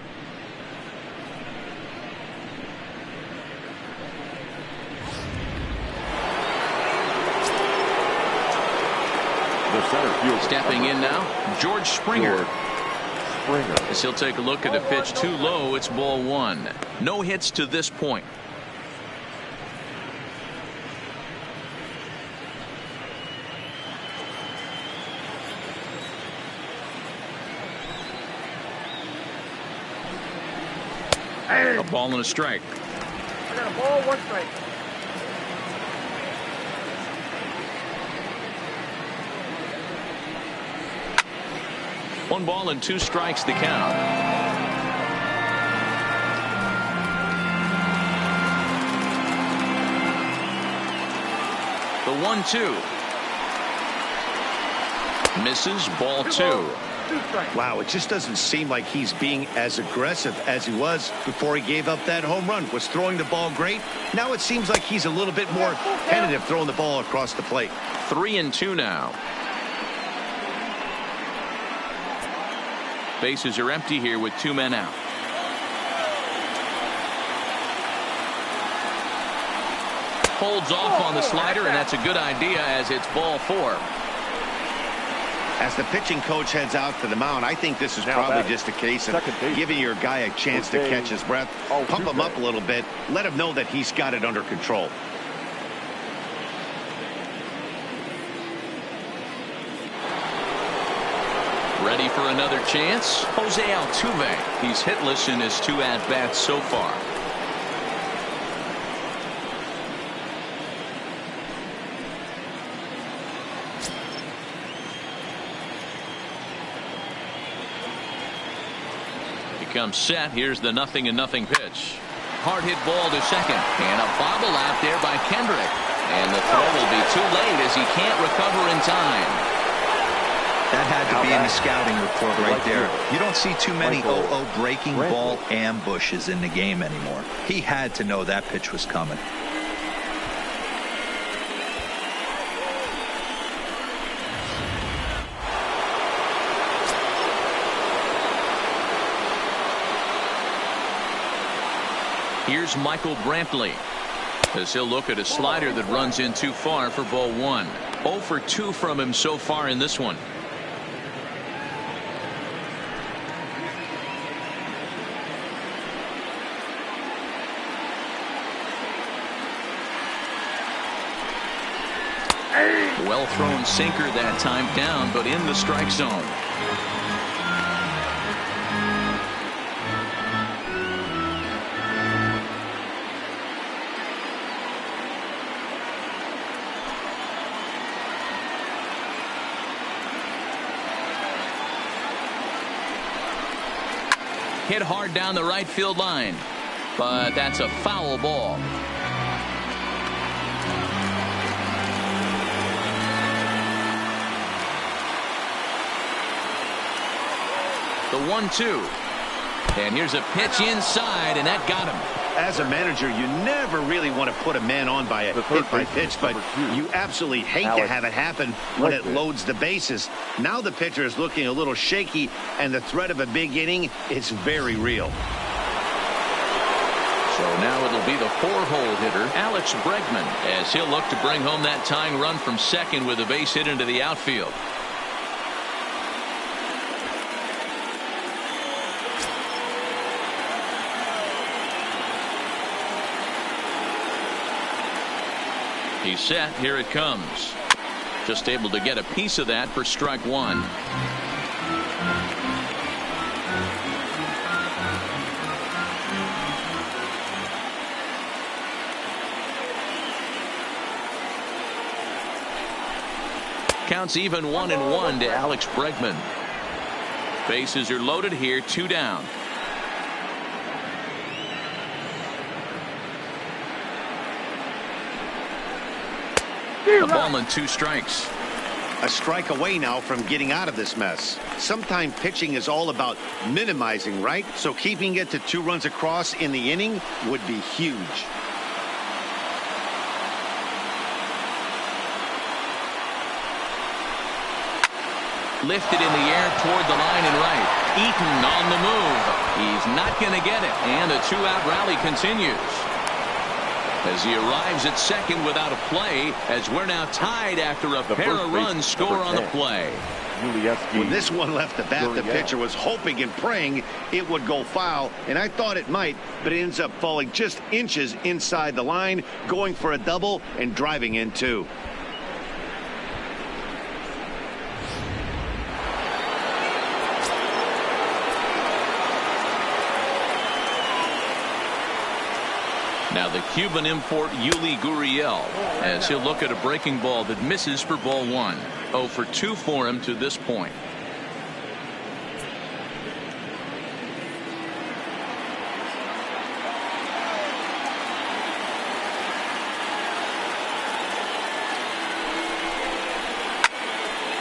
Stepping in now, George Springer. As he'll take a look at a pitch too low, it's ball one. No hits to this point. A ball and a strike. I got a ball, one strike. One ball and two strikes to count. The 1-2. Misses, ball two. Wow, it just doesn't seem like he's being as aggressive as he was before he gave up that home run. Was throwing the ball great. Now it seems like he's a little bit more tentative throwing the ball across the plate. 3-2 now. Bases are empty here with two men out. Holds off on the slider, and that's a good idea as it's ball four. As the pitching coach heads out to the mound, I think this is probably just a case of giving your guy a chance to catch his breath, pump him up a little bit, let him know that he's got it under control. Ready for another chance? Jose Altuve. He's hitless in his 2 at-bats so far. Comes set. Here's the 0-0 pitch. Hard hit ball to second, and a bobble out there by Kendrick, and the throw will be too late as he can't recover in time. That had to be in the scouting report right there. You don't see too many 0-0 breaking ball ambushes in the game anymore. He had to know that pitch was coming. Here's Michael Brantley as he'll look at a slider that runs in too far for ball 1. 0 for 2 from him so far in this one. Well thrown sinker that time, down but in the strike zone. Hit hard down the right field line, but that's a foul ball. The 1-2, and here's a pitch inside, and that got him. As a manager, you never really want to put a man on by a hit by pitch, but you absolutely hate to have it happen when it loads the bases. Now the pitcher is looking a little shaky, and the threat of a big inning is very real. So now it'll be the 4-hole hitter, Alex Bregman, as he'll look to bring home that tying run from second with a base hit into the outfield. He's set. Here it comes. Just able to get a piece of that for strike 1. Counts even 1-1 to Alex Bregman. Bases are loaded here, 2 down. A ball and 2 strikes. A strike away now from getting out of this mess. Sometimes pitching is all about minimizing, right? So keeping it to 2 runs across in the inning would be huge. Lifted in the air toward the line and right. Eaton on the move. He's not going to get it, and the 2-out rally continues as he arrives at second without a play, as we're now tied after a pair of runs score on the play. When this one left the bat, the pitcher was hoping and praying it would go foul, and I thought it might, but it ends up falling just inches inside the line, going for a double and driving in 2. Now the Cuban import Yuli Gurriel, as he'll look at a breaking ball that misses for ball 1. 0 for 2 for him to this point.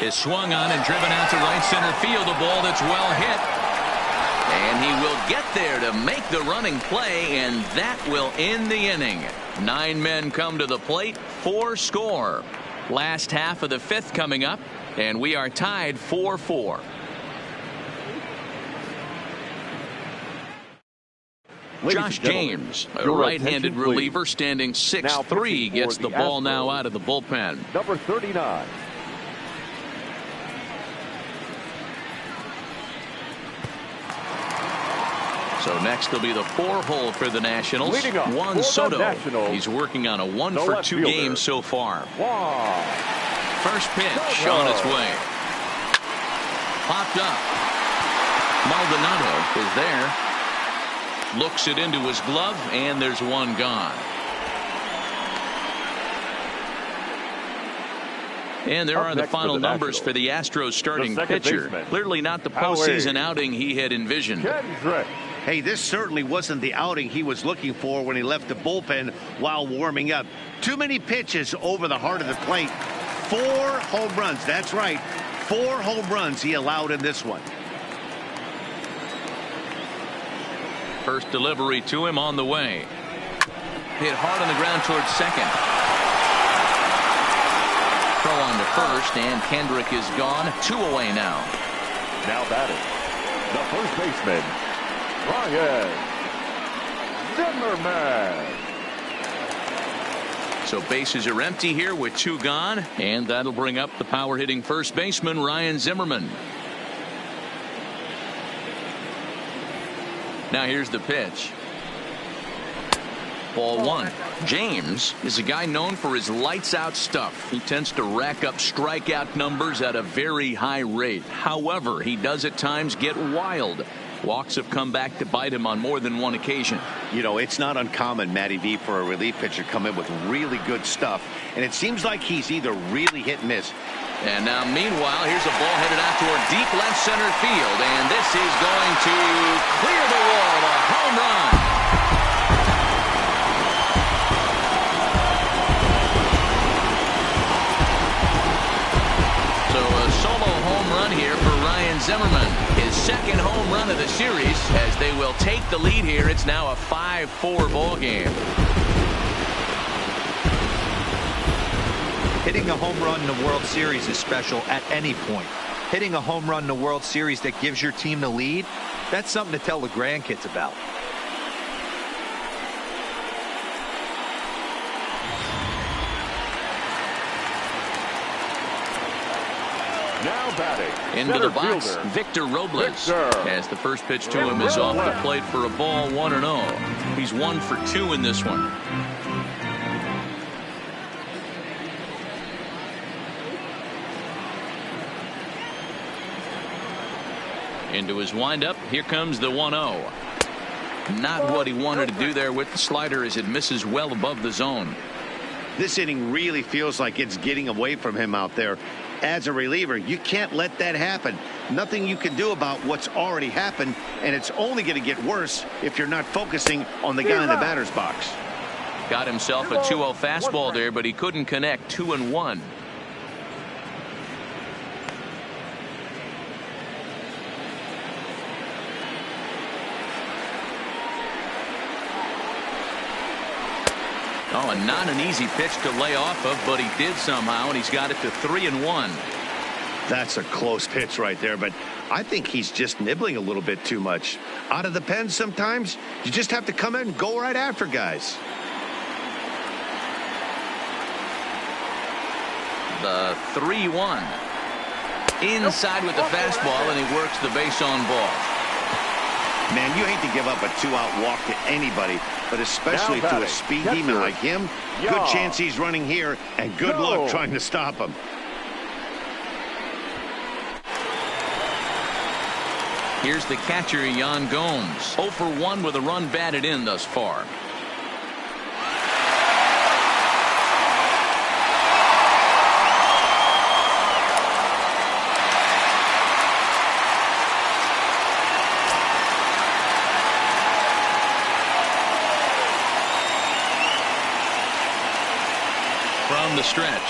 Is swung on and driven out to right center field. A ball that's well hit. And he will get there to make the running play, and that will end the inning. 9 men come to the plate, 4 score. Last half of the 5th coming up, and we are tied 4-4. Josh James, a right-handed reliever standing 6'3", gets the ball now out of the bullpen. Number 39. So next will be the 4-hole for the Nationals. Leading off Juan for the Soto. Nationals, He's working on a 1 the for left 2 fielder. games so far. Wow. First pitch Soto. on its way. Popped up. Maldonado is there. Looks it into his glove, and there's one gone. And there Up are the next for final the numbers Nationals, for the Astros starting the second pitcher. baseman, Clearly not the Howie. postseason outing he had envisioned. Kendrick. Hey, this certainly wasn't the outing he was looking for when he left the bullpen while warming up. Too many pitches over the heart of the plate. 4 home runs. That's right. 4 home runs he allowed in this one. First delivery to him on the way. Hit hard on the ground towards second. Throw on to first, and Kendrick is gone. 2 away now. Now batting, the first baseman, Ryan Zimmerman. So bases are empty here with 2 gone, and that'll bring up the power hitting first baseman Ryan Zimmerman. Now here's the pitch. Ball 1. James is a guy known for his lights out stuff. He tends to rack up strikeout numbers at a very high rate. However, he does at times get wild. Walks have come back to bite him on more than one occasion. You know, it's not uncommon, Matty V, for a relief pitcher to come in with really good stuff. And it seems like he's either really hit and miss. And now, meanwhile, here's a ball headed out toward deep left center field. And this is going to clear the wall. A home run. So a solo home run here for Ryan Zimmerman. His second home run of the series as they will take the lead here. It's now a 5-4 ball game. Hitting a home run in the World Series is special at any point. Hitting a home run in the World Series that gives your team the lead, that's something to tell the grandkids about. Now batting, Into center the box, fielder, Victor Robles. Victor. As the first pitch to him is off the plate for a ball, 1-0. He's 1 for 2 in this one. Into his windup, here comes the 1-0. Not what he wanted to do there with the slider as it misses well above the zone. This inning really feels like it's getting away from him out there. As a reliever, you can't let that happen. Nothing you can do about what's already happened, and it's only going to get worse if you're not focusing on the guy in the batter's box. Got himself a 2-0 fastball there, but he couldn't connect. 2-1. Oh, and not an easy pitch to lay off of, but he did somehow, and he's got it to 3-1. That's a close pitch right there, but I think he's just nibbling a little bit too much. Out of the pen sometimes, you just have to come in and go right after guys. The 3-1. Inside with the fastball, and he works the base on ball. Man, you hate to give up a 2-out walk to anybody, but especially to a speed demon like him. Good chance he's running here, and good luck trying to stop him. Here's the catcher, Yan Gomes. 0 for 1 with a run batted in thus far. From the stretch.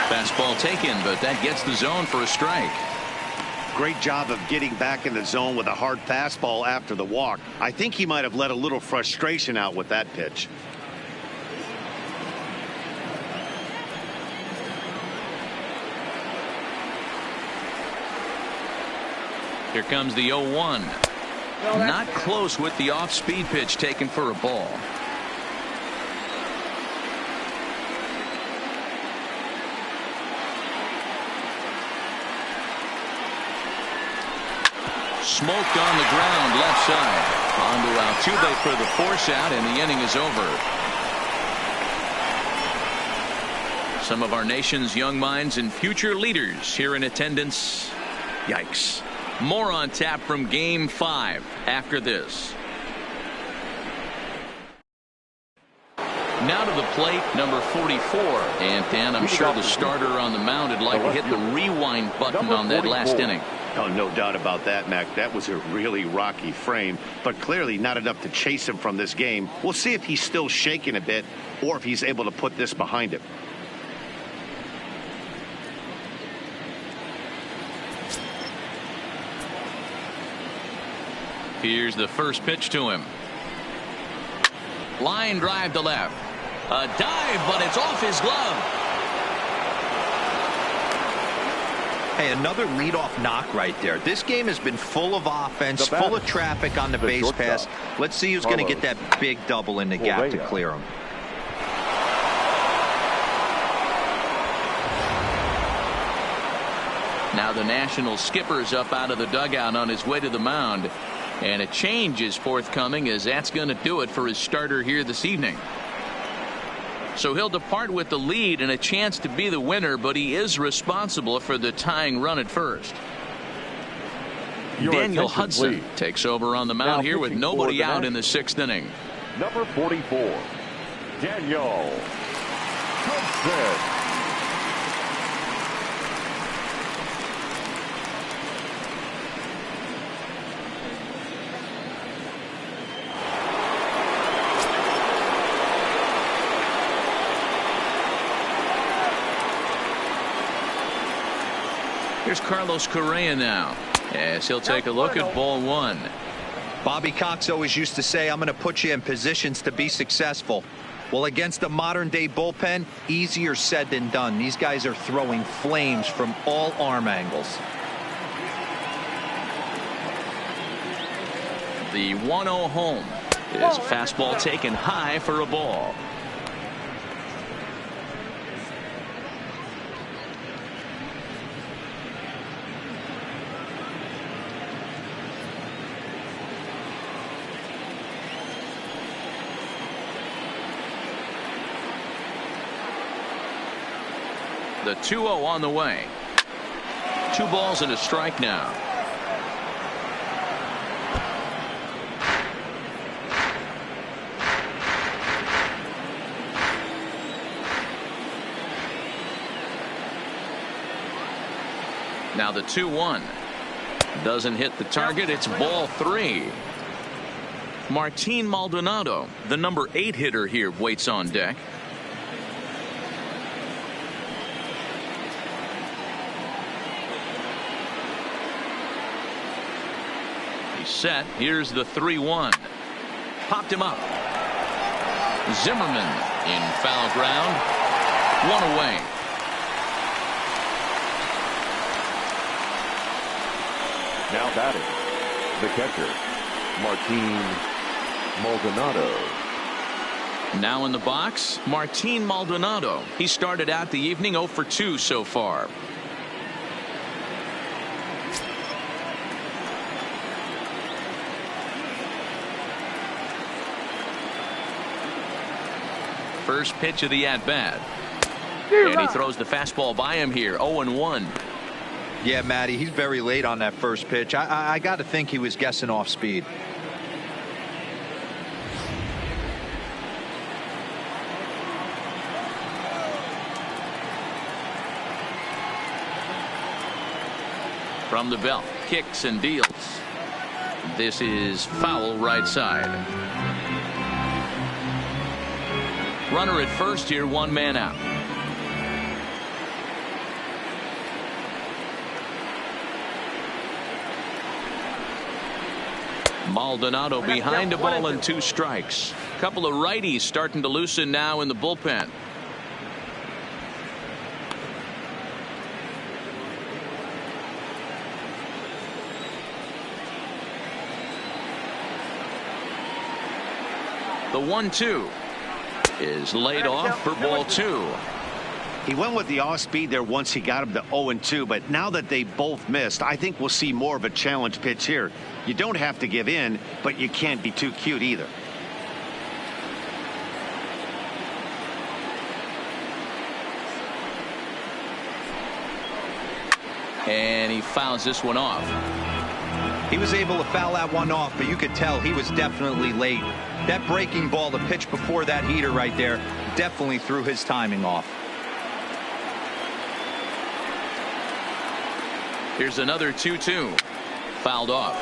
Fastball taken, but that gets the zone for a strike. Great job of getting back in the zone with a hard fastball after the walk. I think he might have let a little frustration out with that pitch. Here comes the 0-1. Not close with the off-speed pitch taken for a ball. Smoked on the ground left side. On to Altuve for the force out, and the inning is over. Some of our nation's young minds and future leaders here in attendance. Yikes. More on tap from Game 5 after this. Now to the plate, number 44. And Dan, I'm sure the starter on the mound would like to hit the rewind button on that last inning. Oh, no doubt about that, Mac. That was a really rocky frame, but clearly not enough to chase him from this game. We'll see if he's still shaking a bit or if he's able to put this behind him. Here's the first pitch to him. Line drive to left. A dive, but it's off his glove. Hey, another leadoff knock right there. This game has been full of offense, full of traffic on the base pass. Let's see who's going to get that big double in the gap to clear him. Now the National skipper's up out of the dugout on his way to the mound. And a change is forthcoming, as that's going to do it for his starter here this evening. So he'll depart with the lead and a chance to be the winner, but he is responsible for the tying run at first. Daniel Hudson takes over on the mound here with nobody out in the 6th inning. Number 44, Daniel Hudson. Here's Carlos Correa now, as he'll take a look at ball 1. Bobby Cox always used to say, I'm going to put you in positions to be successful. Well, against a modern-day bullpen, easier said than done. These guys are throwing flames from all arm angles. The 1-0 home is a fastball taken high for a ball. The 2-0 on the way. 2 balls and a strike now. Now the 2-1 doesn't hit the target. It's ball 3. Martin Maldonado, the number 8 hitter here, waits on deck. Set. Here's the 3-1. Popped him up. Zimmerman in foul ground. 1 away. Now batting, the catcher, Martin Maldonado. Now in the box, Martin Maldonado. He started out the evening 0 for 2 so far. First pitch of the at-bat. And he throws the fastball by him here. 0-1. Yeah, Matty, he's very late on that first pitch. I got to think he was guessing off speed. From the belt, kicks and deals. This is foul right side. Runner at first here, 1 man out. Maldonado behind a ball and 2 strikes. Couple of righties starting to loosen now in the bullpen. The 1-2 is laid off for ball 2. He went with the off speed there once he got him to 0-2, but now that they both missed, I think we'll see more of a challenge pitch here. You don't have to give in, but you can't be too cute either. And he fouls this one off. He was able to foul that one off, but you could tell he was definitely late. That breaking ball, the pitch before that heater right there, definitely threw his timing off. Here's another 2-2. Fouled off.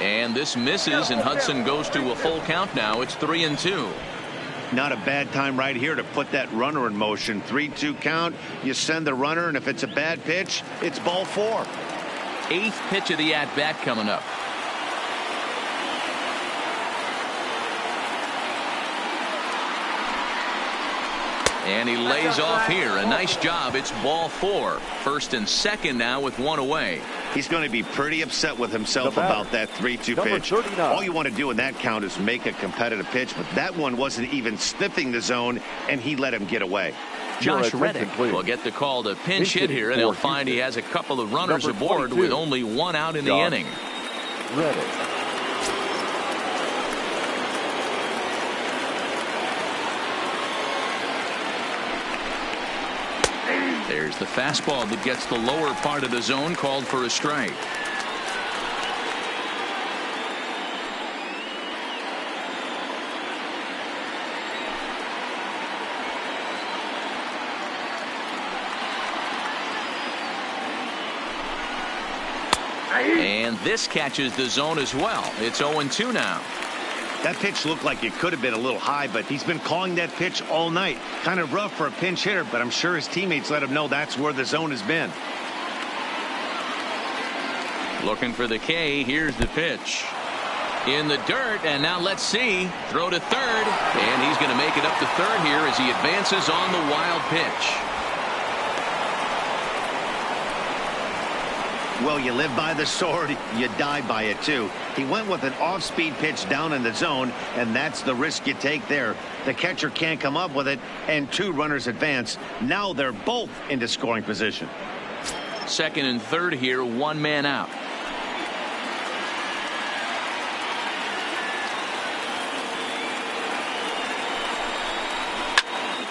And this misses, and Hudson goes to a full count now. It's 3-2. Not a bad time right here to put that runner in motion. 3-2 count. You send the runner, and if it's a bad pitch, it's ball 4. 8th pitch of the at-bat coming up. And he lays off here. A nice job. It's ball 4. First and second now with one away. He's going to be pretty upset with himself about that 3-2 pitch. All you want to do in that count is make a competitive pitch, but that one wasn't even sniffing the zone, and he let him get away. Josh Reddick will get the call to pinch hit here, and he'll find he has a couple of runners aboard with only one out in the inning. Reddick. There's the fastball that gets the lower part of the zone, called for a strike. And this catches the zone as well. It's 0-2 now. That pitch looked like it could have been a little high, but he's been calling that pitch all night. Kind of rough for a pinch hitter, but I'm sure his teammates let him know that's where the zone has been. Looking for the K. Here's the pitch. In the dirt, and now let's see. Throw to third, and he's going to make it up to third here as he advances on the wild pitch. Well, you live by the sword, you die by it too. He went with an off-speed pitch down in the zone, and that's the risk you take there. The catcher can't come up with it, and 2 runners advance. Now they're both into scoring position. Second and third here, 1 man out.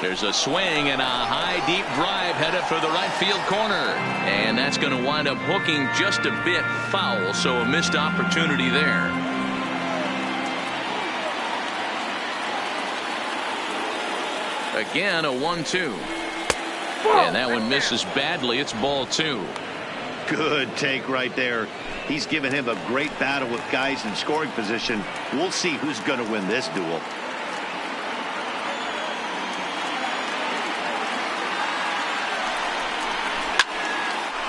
There's a swing and a high deep drive headed for the right field corner, and that's going to wind up hooking just a bit foul, so a missed opportunity there. Again, a 1-2, and that one misses badly. It's ball 2. Good take right there. He's given him a great battle with guys in scoring position. We'll see who's going to win this duel.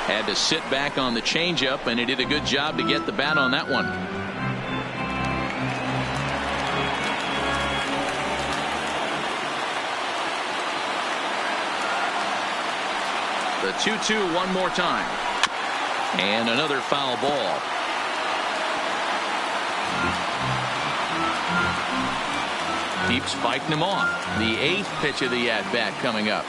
Had to sit back on the changeup, and he did a good job to get the bat on that one. The 2-2 one more time. And another foul ball. Keeps fighting him off. The 8th pitch of the at-bat coming up.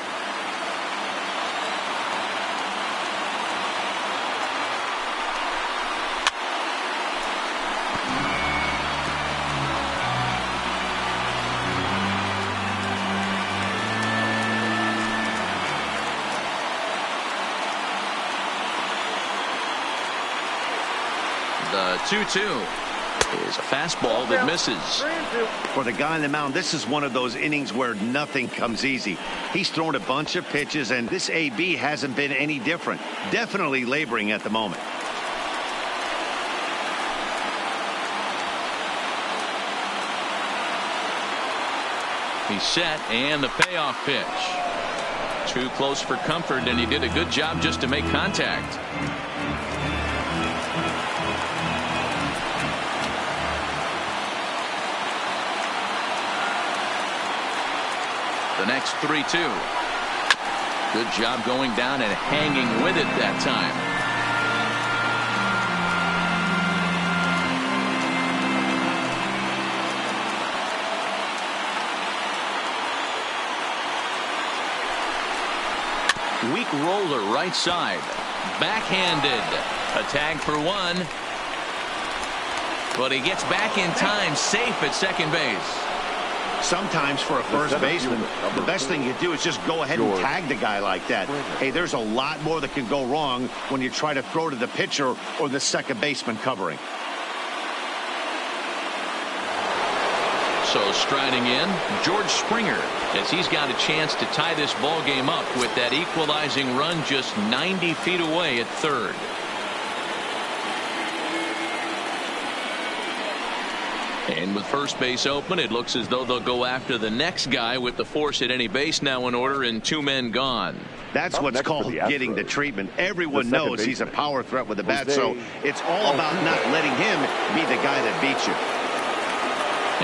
The 2-2 is a fastball that misses. For the guy on the mound, this is one of those innings where nothing comes easy. He's thrown a bunch of pitches, and this AB hasn't been any different. Definitely laboring at the moment. He's set, and the payoff pitch. Too close for comfort, and he did a good job just to make contact. The next 3-2. Good job going down and hanging with it that time. Weak roller right side. Backhanded. A tag for one. But he gets back in time, safe at second base. Sometimes for a first baseman, the best thing you do is just go ahead and tag the guy like that. Hey, there's a lot more that can go wrong when you try to throw to the pitcher or the second baseman covering. So striding in, George Springer, as he's got a chance to tie this ball game up with that equalizing run just 90 feet away at third. And with first base open, it looks as though they'll go after the next guy with the force at any base now in order and two men gone. That's what's called getting the treatment. Everyone knows he's a power threat with the bat, so it's all about not letting him be the guy that beats you.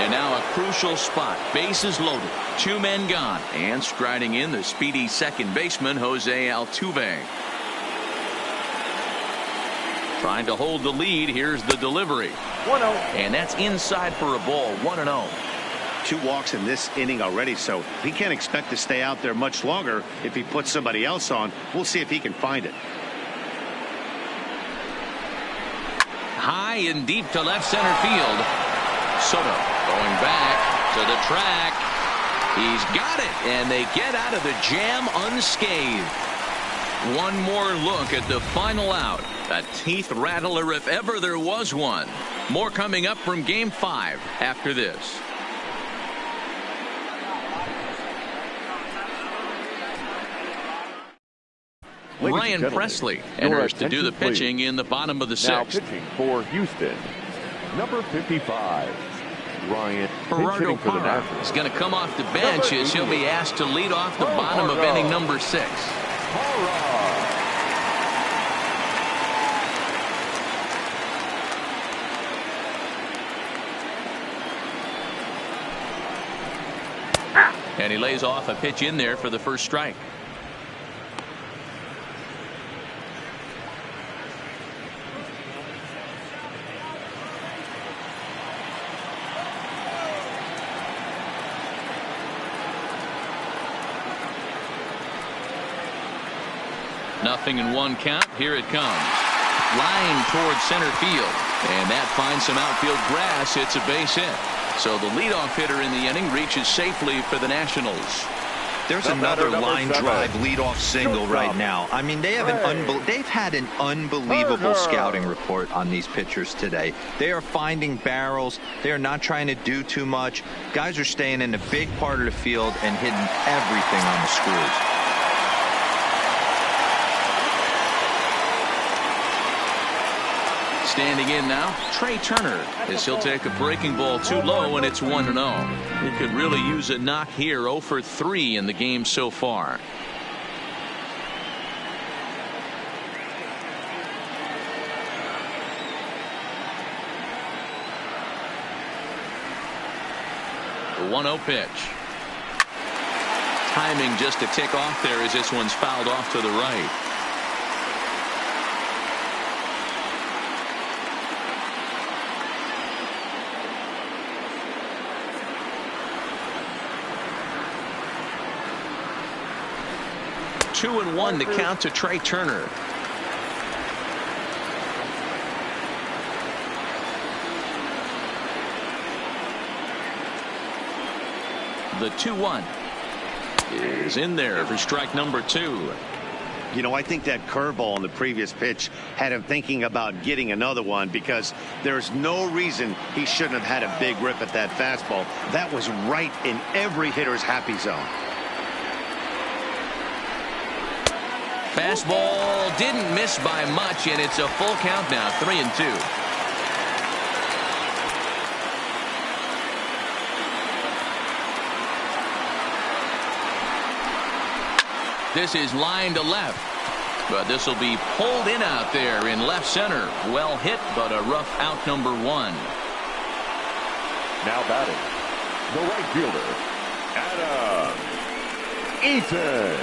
And now a crucial spot. Bases loaded. Two men gone. And striding in, the speedy second baseman, Jose Altuve. Trying to hold the lead. Here's the delivery. 1-0. And that's inside for a ball. 1-0. 2 walks in this inning already, so he can't expect to stay out there much longer if he puts somebody else on. We'll see if he can find it. High and deep to left center field. Soto going back to the track. He's got it, and they get out of the jam unscathed. One more look at the final out. A teeth rattler if ever there was one. More coming up from Game 5 after this. Ryan Presley enters to do the pitching in the bottom of the 6th. Now pitching for Houston, number 55, Ryan. Gerardo Parra is going to come off the bench as he'll be asked to lead off the bottom of inning number 6. And he lays off a pitch in there for the first strike. Nothing in 1 count. Here it comes. Line towards center field. And that finds some outfield grass. It's a base hit. So the leadoff hitter in the inning reaches safely for the Nationals. There's another line drive leadoff single right now. I mean, they've had an unbelievable scouting report on these pitchers today. They are finding barrels. They are not trying to do too much. Guys are staying in the big part of the field and hitting everything on the screws. Standing in now, Trey Turner, as he'll take a breaking ball too low, and it's 1-0. He could really use a knock here. 0 for 3 in the game so far. The 1-0 pitch. Timing just a tick off there as this one's fouled off to the right. Two and 1 to count to Trey Turner. The 2-1 is in there for strike number 2. You know, I think that curveball in the previous pitch had him thinking about getting another one, because there's no reason he shouldn't have had a big rip at that fastball. That was right in every hitter's happy zone. Fastball didn't miss by much, and it's a full count now. 3-2. This is line to left, but this will be pulled in out there in left center. Well hit, but a rough out, number 1. Now batting, the right fielder, Adam Eaton.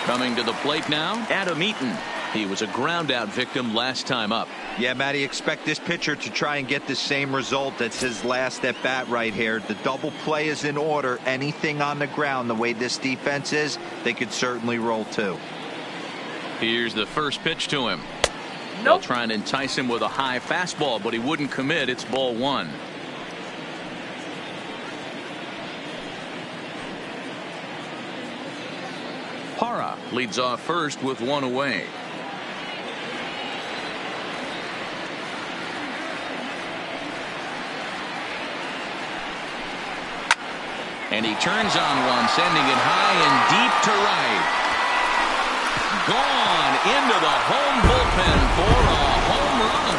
Coming to the plate now, Adam Eaton. He was a ground out victim last time up. Yeah, Matty, expect this pitcher to try and get the same result. That's his last at bat right here. The double play is in order. Anything on the ground, the way this defense is, they could certainly roll too. Here's the first pitch to him. Nope. They'll try and entice him with a high fastball, but he wouldn't commit. It's ball one. Para leads off first with one away. And he turns on one, sending it high and deep to right. Gone into the home bullpen for a home run.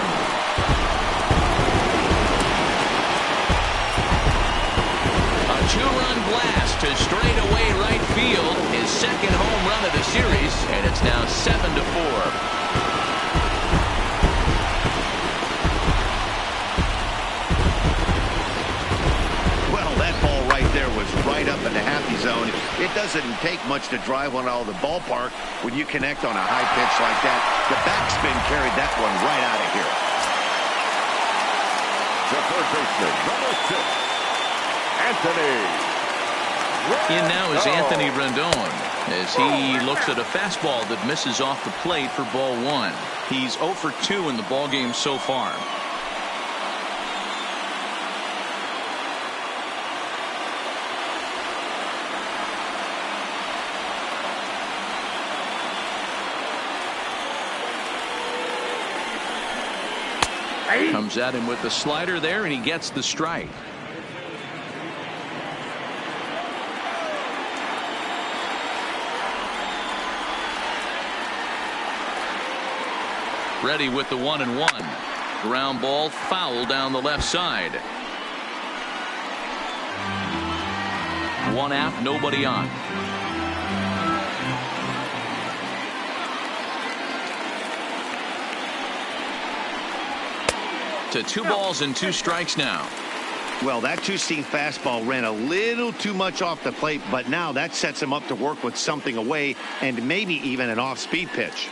A two-run blast to straightaway right field. His second home run of the series, and it's now 7-4. Was right up in the happy zone. It doesn't take much to drive one out of the ballpark when you connect on a high pitch like that. The backspin carried that one right out of here. The third baseman, number 6, Anthony. In now is Anthony Rendon as he looks at a fastball that misses off the plate for ball one. He's 0 for 2 in the ballgame so far. Comes at him with the slider there, and he gets the strike. Ready with the 1-1. Ground ball foul down the left side. One out, nobody on. To 2 balls and 2 strikes now. Well, that two-seam fastball ran a little too much off the plate, but now that sets him up to work with something away and maybe even an off-speed pitch.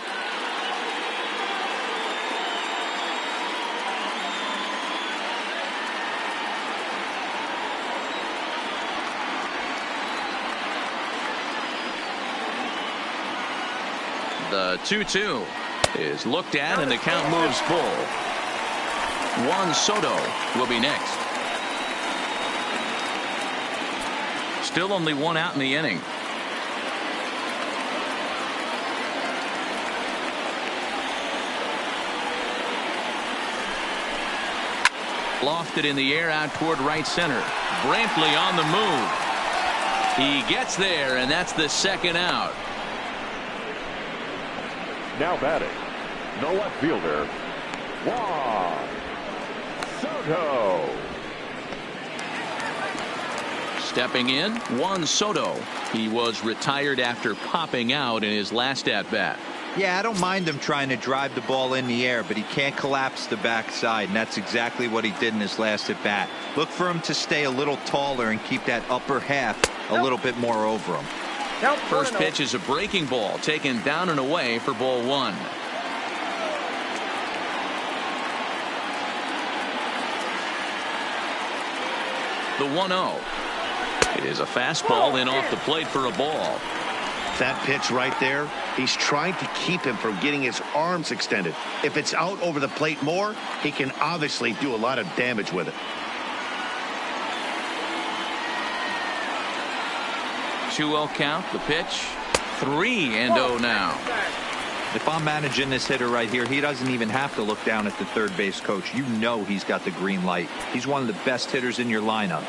The 2-2 is looked at, and the count moves full. Juan Soto will be next. Still only 1 out in the inning. Lofted in the air out toward right center. Brantley on the move. He gets there, and that's the second out. Now batting, the left fielder, Juan Soto. Stepping in, Juan Soto. He was retired after popping out in his last at-bat. Yeah, I don't mind him trying to drive the ball in the air, but he can't collapse the backside, and that's exactly what he did in his last at-bat. Look for him to stay a little taller and keep that upper half a little bit more over him. First pitch is a breaking ball, taken down and away for ball one. The 1-0. It is a fastball in off the plate for a ball. That pitch right there, he's trying to keep him from getting his arms extended. If it's out over the plate more, he can obviously do a lot of damage with it. 2-0 count, the pitch. 3-0 now. If I'm managing this hitter right here, he doesn't even have to look down at the third base coach. You know he's got the green light. He's one of the best hitters in your lineup.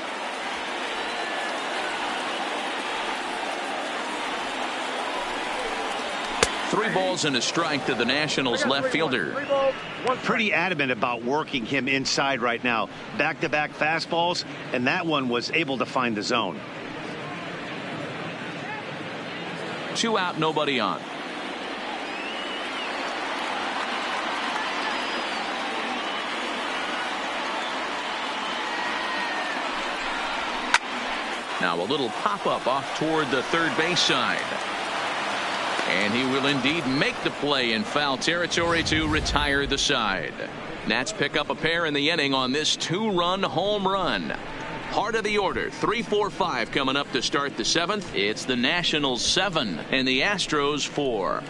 Three balls and a strike to the Nationals left fielder. Pretty adamant about working him inside right now. Back-to-back fastballs, and that one was able to find the zone. 2 out, nobody on. Now a little pop-up off toward the third base side. And he will indeed make the play in foul territory to retire the side. Nats pick up a pair in the inning on this 2-run home run. Heart of the order, 3-4-5 coming up to start the 7th. It's the Nationals 7 and the Astros 4.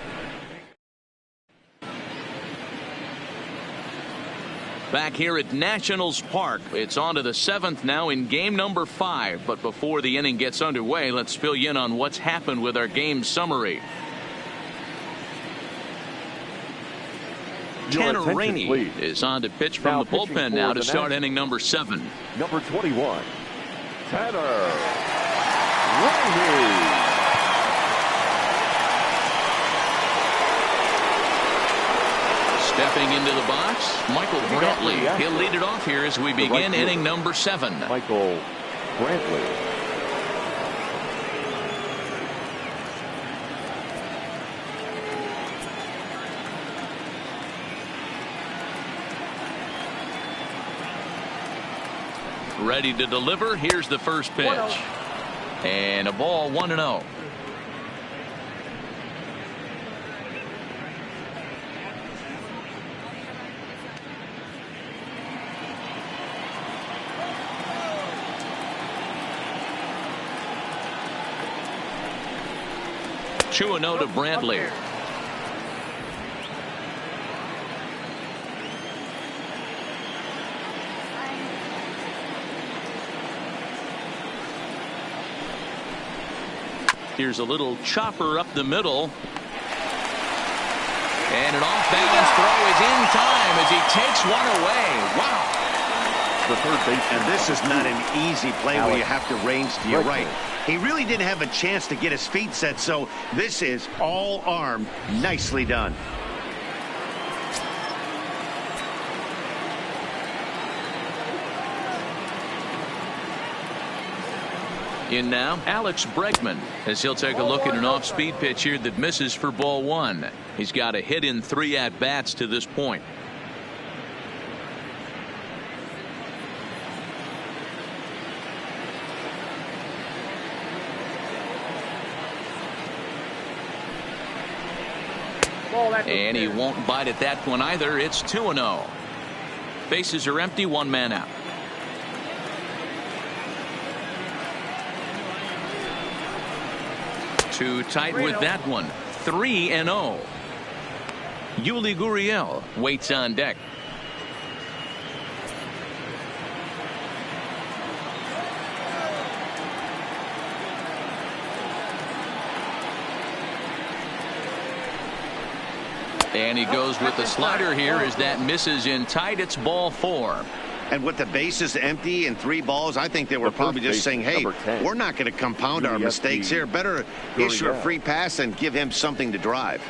Back here at Nationals Park, it's on to the 7th now in game number 5. But before the inning gets underway, let's fill you in on what's happened with our game summary. Tanner Rainey is on to pitch from the bullpen now to start inning number 7. Number 21, Tanner Rainey. Stepping into the box, Michael Brantley. He'll lead it off here as we begin inning number 7. Michael Brantley. Ready to deliver. Here's the first pitch. And a ball, 1-0. Two and 0 to Brantley. Here's a little chopper up the middle. And an off-balance throw is in time as he takes one away. Wow. The third base. And this is not an easy play where you have to range to your right. He really didn't have a chance to get his feet set, so this is all arm. Nicely done. In now, Alex Bregman, as he'll take a look at an off-speed pitch here that misses for ball 1. He's got a hit in 3 at-bats to this point. And he won't bite at that one either. It's 2-0. Bases are empty, 1 man out. Too tight with that one. 3-0. Yuli Gurriel waits on deck. And he goes with the slider here as that misses in tight. It's ball 4. And with the bases empty and 3 balls, I think they were probably just saying, hey, we're not going to compound our mistakes here. Better issue a free pass and give him something to drive.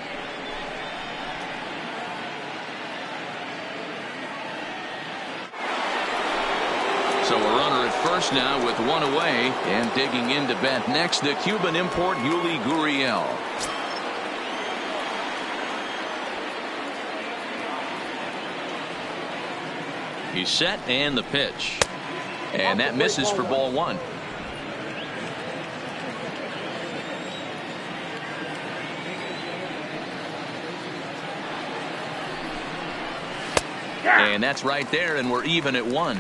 So a runner at first now with 1 away, and digging in to bat next, the Cuban import Yuli Gurriel. He's set, and the pitch. And that misses for ball 1. And that's right there, and we're even at 1.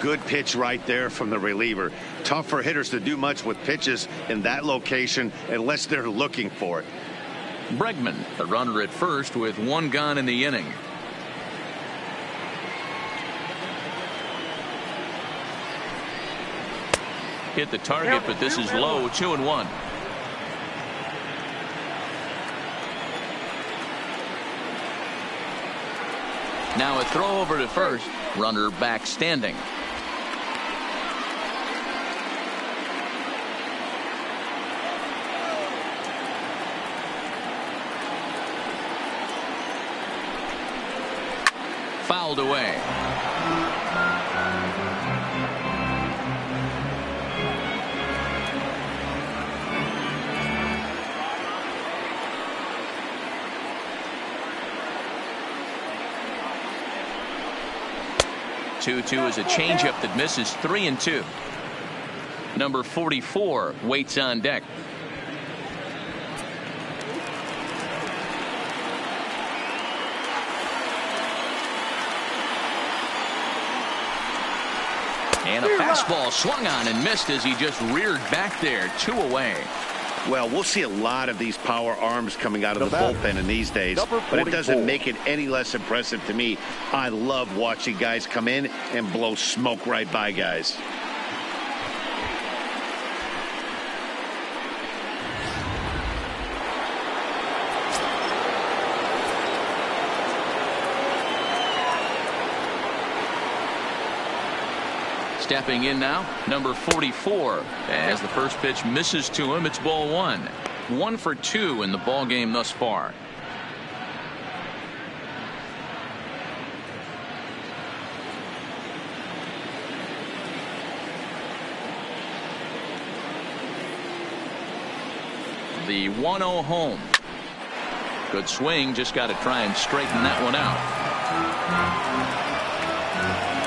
Good pitch right there from the reliever. Tough for hitters to do much with pitches in that location unless they're looking for it. Bregman, a runner at first with 1 gone in the inning. Hit the target, but this is low. 2-1. Now a throw over to first. Runner back standing. Fouled away. Two is a changeup that misses. 3-2. Number 44 waits on deck. And a fastball swung on and missed as he just reared back there. 2 away. Well, we'll see a lot of these power arms coming out of the bullpen in these days, but it doesn't make it any less impressive to me. I love watching guys come in and blow smoke right by guys. Stepping in now, number 44. As the first pitch misses to him, it's ball 1. 1 for 2 in the ball game thus far. The 1-0 home. Good swing, just got to try and straighten that one out.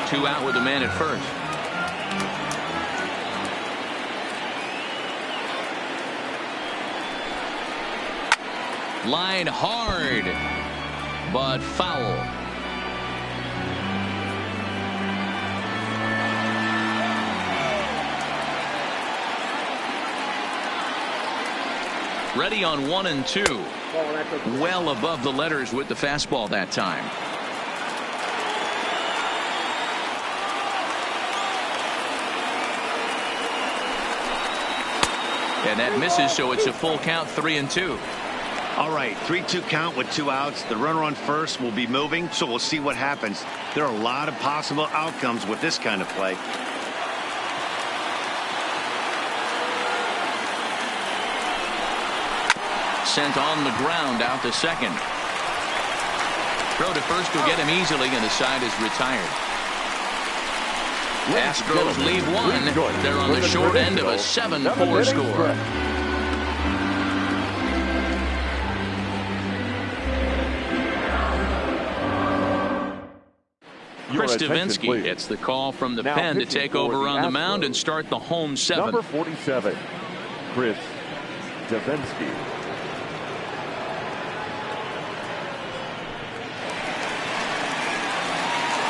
2 out with a man at first. Line hard, but foul. Ready on 1 and 2. Well above the letters with the fastball that time. And that misses, so it's a full count, 3 and 2. All right, 3-2 count with 2 outs. The runner on first will be moving, so we'll see what happens. There are a lot of possible outcomes with this kind of play. Sent on the ground out to second. Throw to first will get him easily, and the side is retired. Astros lead 1. They're on the short end of a 7-4 score. Chris Davinsky gets the call from the pen to take over on the mound and start the home 7. Number 47, Chris Davinsky.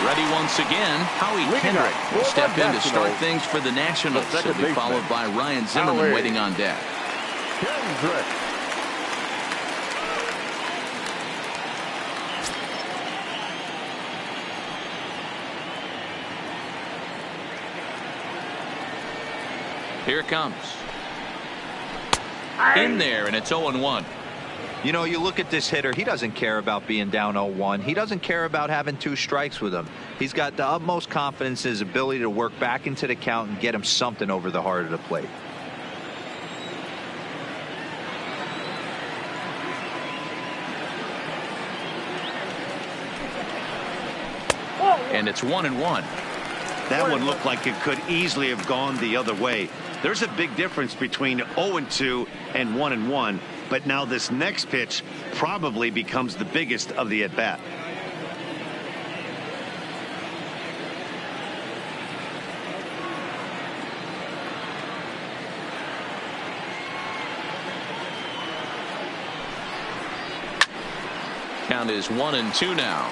Ready once again, Howie Kendrick will step in to start things for the Nationals. He'll be followed by Ryan Zimmerman waiting on deck. Kendrick. Here it comes. In there, and it's 0-1. You know, you look at this hitter, he doesn't care about being down 0-1. He doesn't care about having 2 strikes with him. He's got the utmost confidence in his ability to work back into the count and get him something over the heart of the plate. And it's 1-1. That one looked like it could easily have gone the other way. There's a big difference between 0-2 and 1-1, but now this next pitch probably becomes the biggest of the at-bat. Count is 1-2 now.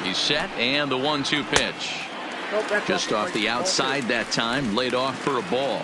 He's set, and the 1-2 pitch. Just off the outside that time, laid off for a ball.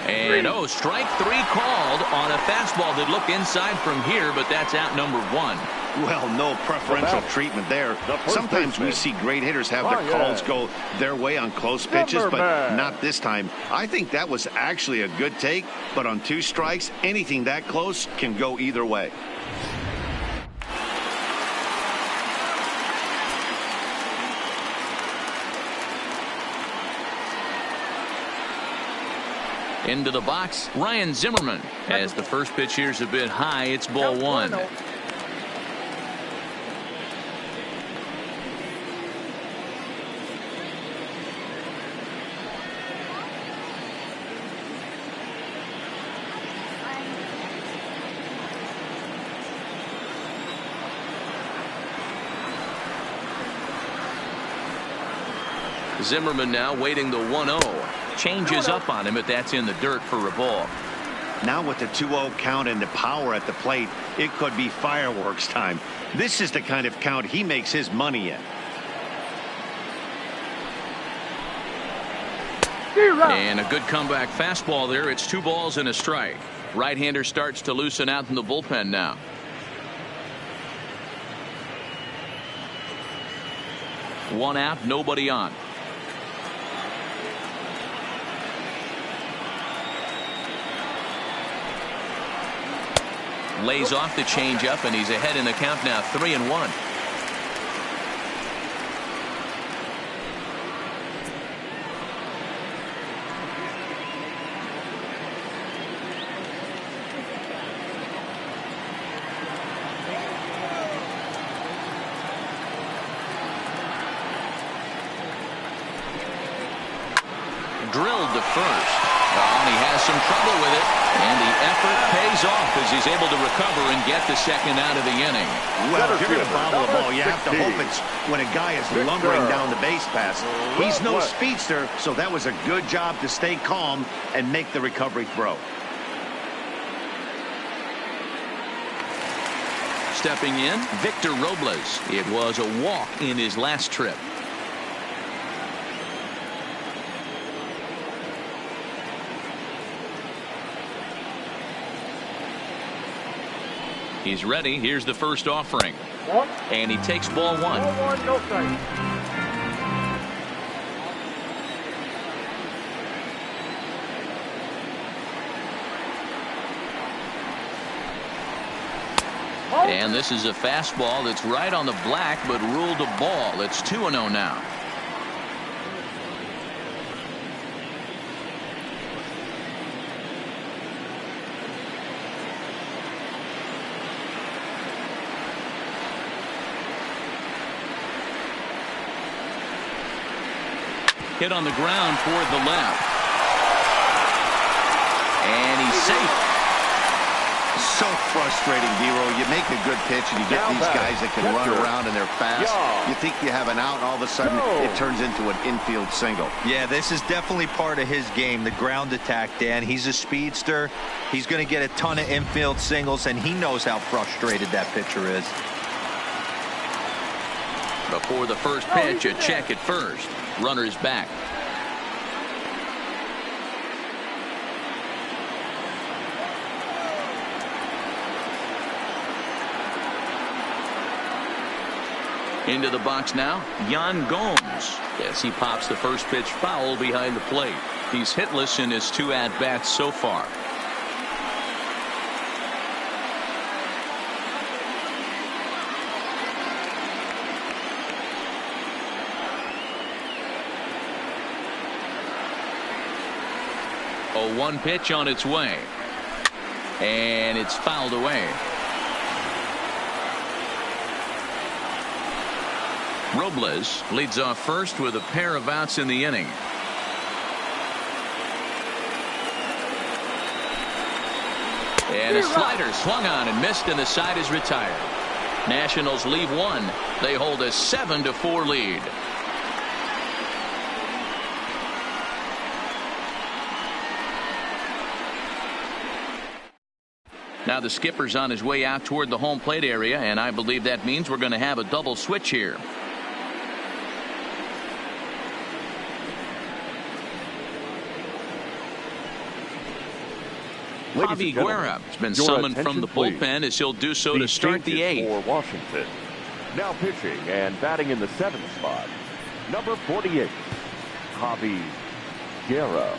And strike 3 called on a fastball that looked inside from here, but that's out number 1. Well, no preferential treatment there. Sometimes we see great hitters have their calls go their way on close pitches, but not this time. I think that was actually a good take, but on 2 strikes, anything that close can go either way. Into the box, Ryan Zimmerman. As the first pitch here's a bit high, it's ball 1. Zimmerman now waiting the 1-0. Changes up on him, but that's in the dirt for a ball. Now with the 2-0 count and the power at the plate, it could be fireworks time. This is the kind of count he makes his money in. And a good comeback fastball there. It's 2 balls and a strike. Right-hander starts to loosen out in the bullpen now. One out, nobody on. Lays off the changeup, and he's ahead in the count now, 3-1. Drilled to first. And he has some trouble with it. And the effort pays off as he's able to recover and get the second out of the inning. Well, if you're going to bobble the ball, you have to hope it's when a guy is lumbering down the base pass. He's no speedster, so that was a good job to stay calm and make the recovery throw. Stepping in, Victor Robles. It was a walk in his last trip. He's ready. Here's the first offering. And he takes ball 1. No strike. And this is a fastball that's right on the black, but ruled a ball. It's 2-0 now. Hit on the ground toward the left. And he's safe. So frustrating, Vero. You make a good pitch and you get these guys that can run around and they're fast. You think you have an out, and all of a sudden it turns into an infield single. Yeah, this is definitely part of his game, the ground attack, Dan. He's a speedster. He's going to get a ton of infield singles, and he knows how frustrated that pitcher is. Before the first pitch, a check at first. Runner's back. Into the box now, Yan Gomes. Yes, he pops the first pitch foul behind the plate. He's hitless in his 2 at-bats so far. A 1 pitch on its way. And it's fouled away. Robles leads off first with a pair of outs in the inning. And a slider swung on and missed, and the side is retired. Nationals leave 1. They hold a 7-4 lead. Now the skipper's on his way out toward the home plate area, and I believe that means we're going to have a double switch here. Javi Guerra has been summoned from the bullpen as he'll do so to start the 8th. For Washington. Now pitching and batting in the 7th spot, number 48, Javi Guerra.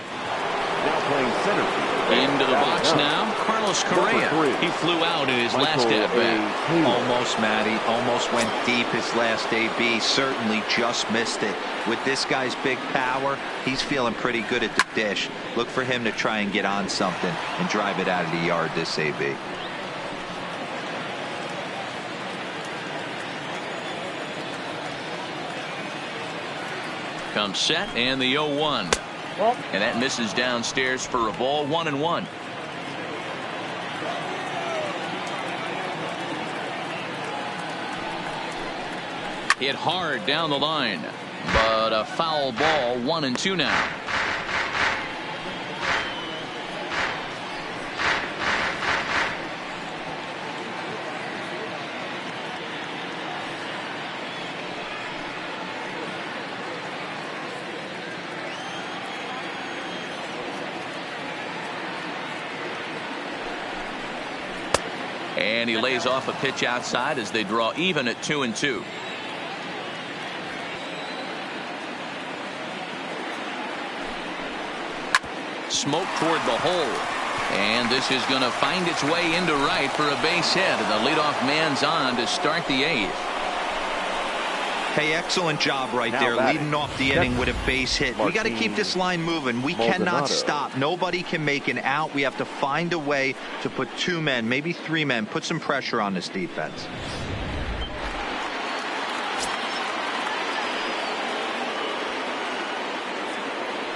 Now playing center field. Into the box now, Carlos Correa. He flew out in his last at-bat. Almost, Matty. Almost went deep his last AB. Certainly just missed it. With this guy's big power, he's feeling pretty good at the dish. Look for him to try and get on something and drive it out of the yard this AB. Comes set, and the 0-1. And that misses downstairs for a ball, 1-1. Hit hard down the line. But a foul ball, 1-2 now. And he lays off a pitch outside as they draw even at 2-2. Smoke toward the hole. And this is going to find its way into right for a base hit. And the leadoff man's on to start the 8th. Hey, excellent job right there, leading off the inning with a base hit. We got to keep this line moving. We cannot stop. Nobody can make an out. We have to find a way to put 2 men, maybe 3 men, put some pressure on this defense.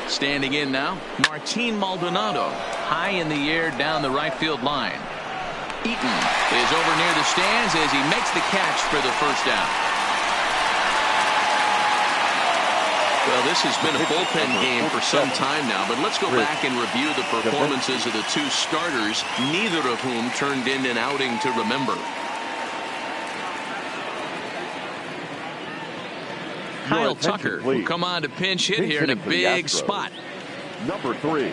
Standing in now, Martin Maldonado, high in the air down the right field line. Eaton is over near the stands as he makes the catch for the first down. Well, this has been a bullpen game for some time now, but let's go back and review the performances of the 2 starters, neither of whom turned in an outing to remember. Kyle Tucker will come on to pinch hit here in a big spot. Number 3.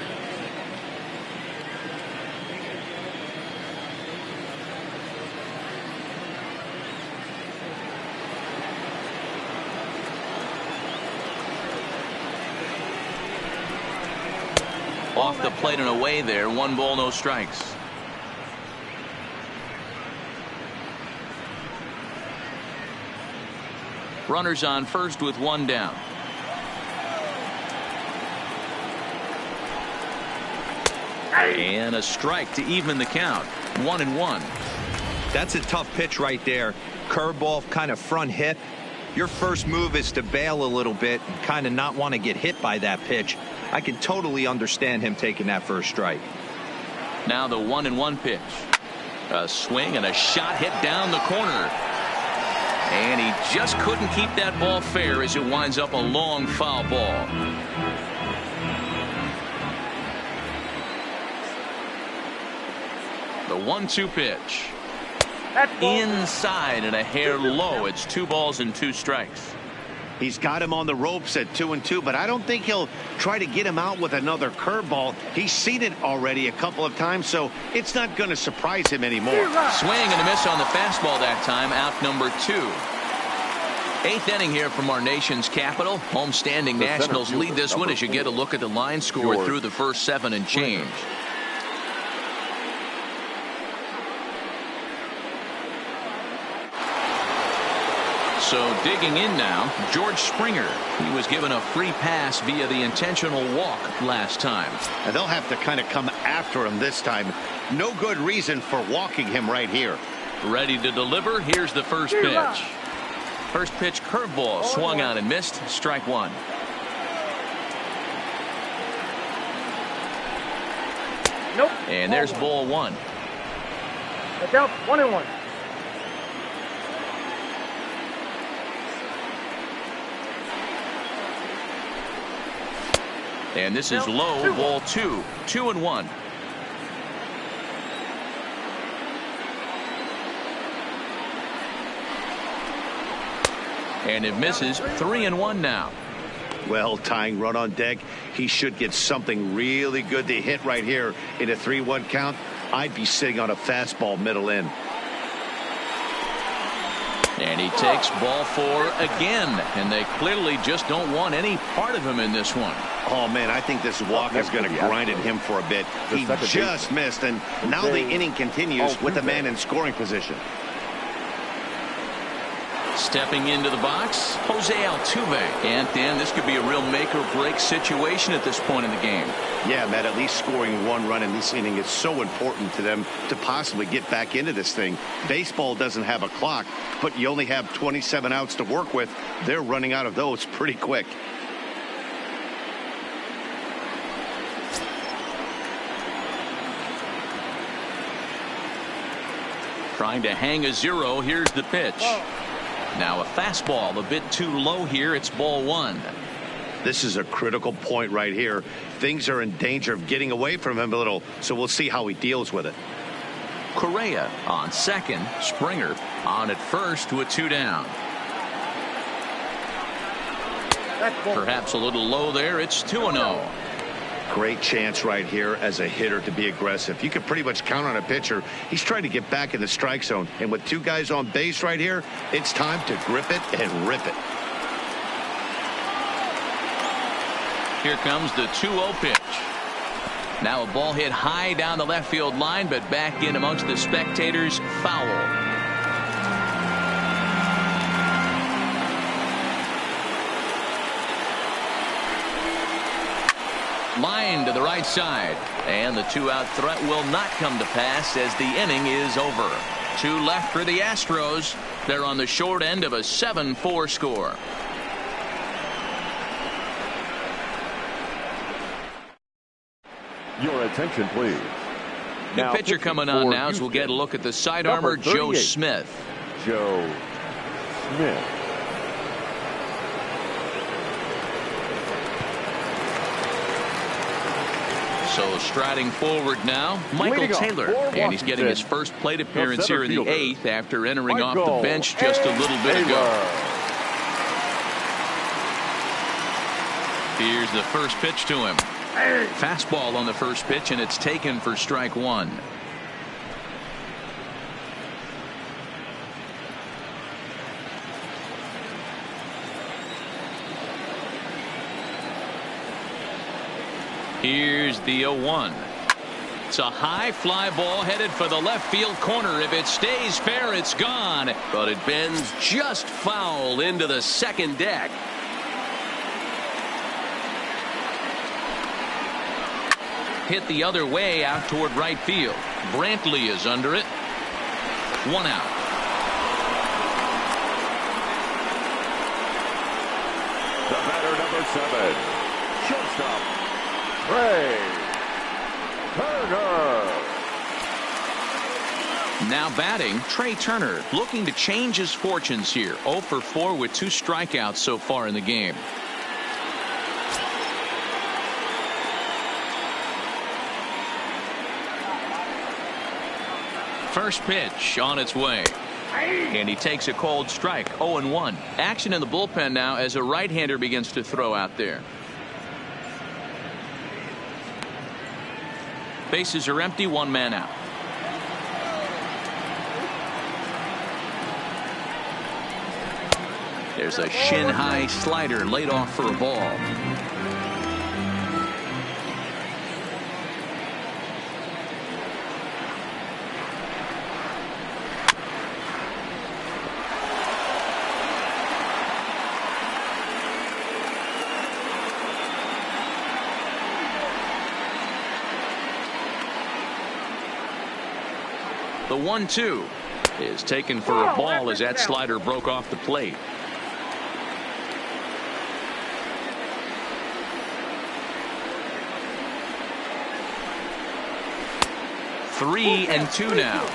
Off the plate and away there. 1 ball, no strikes. Runners on first with 1 down. And a strike to even the count. 1-1. That's a tough pitch right there. Curveball, kind of front hip. Your first move is to bail a little bit and kind of not want to get hit by that pitch. I can totally understand him taking that first strike. Now the 1-1 pitch. A swing and a shot hit down the corner. And he just couldn't keep that ball fair as it winds up a long foul ball. The 1-2 pitch. Inside and a hair low. It's 2 balls and 2 strikes. He's got him on the ropes at 2-2, but I don't think he'll try to get him out with another curveball. He's seen it already a couple of times, so it's not going to surprise him anymore. Swing and a miss on the fastball that time. Out number 2. 8th inning here from our nation's capital. Homestanding Nationals lead this one as you get a look at the line score through the first 7 and change. So digging in now, George Springer. He was given a free pass via the intentional walk last time. And they'll have to kind of come after him this time. No good reason for walking him right here. Ready to deliver. Here's the first pitch. First pitch curveball swung on and missed. Strike 1. Nope. And there's ball 1. That's out. 1-1. And this is low. Ball 2. 2-1. And it misses. 3-1 now. Well, tying run on deck. He should get something really good to hit right here in a 3-1 count. I'd be sitting on a fastball middle in. And he takes ball 4 again. And they clearly just don't want any part of him in this one. Oh, man, I think this walk is going to grind at him for a bit. He just missed, and now the inning continues with the man in scoring position. Stepping into the box, Jose Altuve. And Dan, this could be a real make or break situation at this point in the game. Yeah, Matt, at least scoring 1 run in this inning is so important to them to possibly get back into this thing. Baseball doesn't have a clock, but you only have 27 outs to work with. They're running out of those pretty quick. Trying to hang a 0. Here's the pitch. Now a fastball a bit too low here. It's ball one. This is a critical point right here. Things are in danger of getting away from him a little, so we'll see how he deals with it. Correa on second. Springer on at first with 2 down. Perhaps a little low there. It's 2-0. Great chance right here as a hitter to be aggressive. You can pretty much count on a pitcher. He's trying to get back in the strike zone. And with 2 guys on base right here, it's time to grip it and rip it. Here comes the 2-0 pitch. Now a ball hit high down the left field line, but back in amongst the spectators. Foul. Line to the right side, and the 2-out threat will not come to pass as the inning is over. 2 left for the Astros. They're on the short end of a 7-4 score. Your attention, please. New pitcher coming on now as we'll get a look at the side armor, Joe Smith. Joe Smith. So striding forward now, Michael Taylor, and he's getting his first plate appearance here in the 8th after entering off the bench just a little bit ago. Here's the first pitch to him. Fastball on the first pitch, and it's taken for strike 1. Here's the 0-1. It's a high fly ball headed for the left field corner. If it stays fair, it's gone. But it bends just foul into the second deck. Hit the other way out toward right field. Brantley is under it. 1 out. The batter, number 7, shortstop, Trey Turner. Now batting, Trey Turner, looking to change his fortunes here. 0 for 4 with 2 strikeouts so far in the game. First pitch on its way. And he takes a cold strike. 0-1. Action in the bullpen now as a right-hander begins to throw out there. Bases are empty. 1 man out. There's a shin-high slider laid off for a ball. The 1-2 is taken for a ball as that slider broke off the plate. Three and 2 now.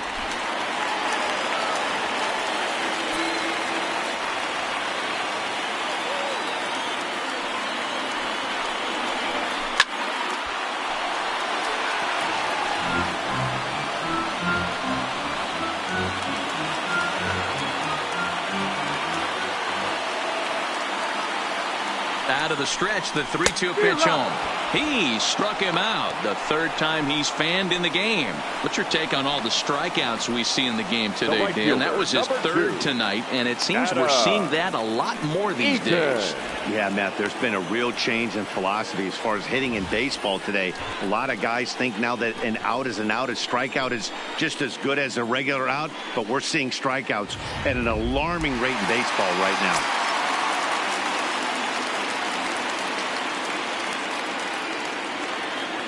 Out of the stretch, the 3-2 pitch home. He struck him out. The 3rd time he's fanned in the game. What's your take on all the strikeouts we see in the game today, Dan? That was his 3rd tonight, and it seems we're seeing that a lot more these days. Yeah, Matt, there's been a real change in philosophy as far as hitting in baseball today. A lot of guys think now that an out is an out. A strikeout is just as good as a regular out, but we're seeing strikeouts at an alarming rate in baseball right now.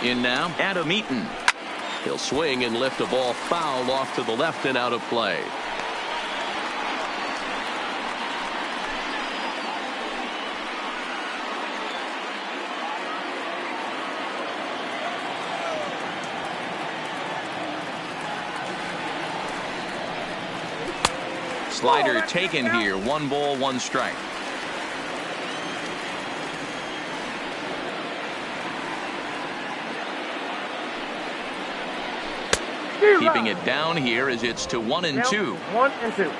In now, Adam Eaton. He'll swing and lift a ball foul off to the left and out of play. Slider taken here. 1 ball, 1 strike. Keeping it down here as it's to 1-2. 1-2.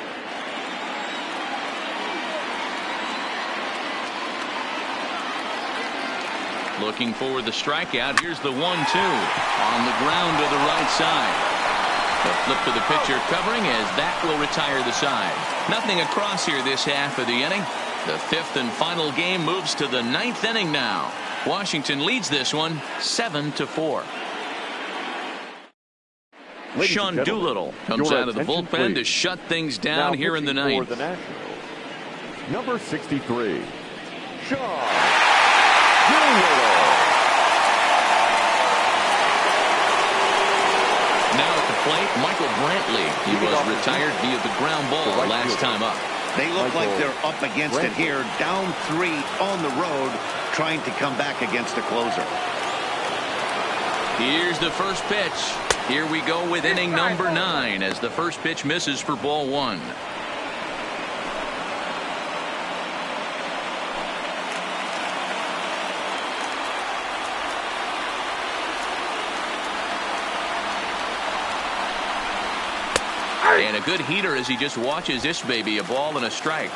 Looking for the strikeout. Here's the 1-2 on the ground to the right side. The flip to the pitcher covering as that will retire the side. Nothing across here this half of the inning. The 5th and final game moves to the 9th inning now. Washington leads this one 7-4. Sean Doolittle comes out of the bullpen to shut things down here in the 9th. For the Nationals, number 63, Sean Doolittle. Now at the plate, Michael Brantley. He was retired via the ground ball last time up. They look like they're up against it here, down 3 on the road, trying to come back against the closer. Here's the first pitch. Here we go with inning number 9 as the first pitch misses for ball 1. And a good heater as he just watches this baby, a ball and a strike.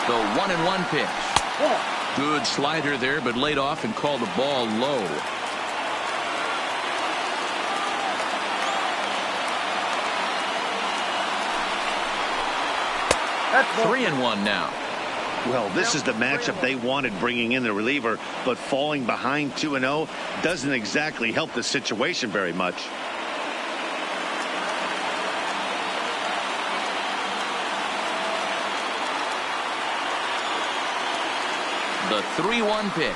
The 1-1 pitch. Good slider there, but laid off and called the ball low. That's 3-1 now. Well, this is the matchup they wanted, bringing in the reliever, but falling behind 2-0 doesn't exactly help the situation very much. The 3-1 pitch.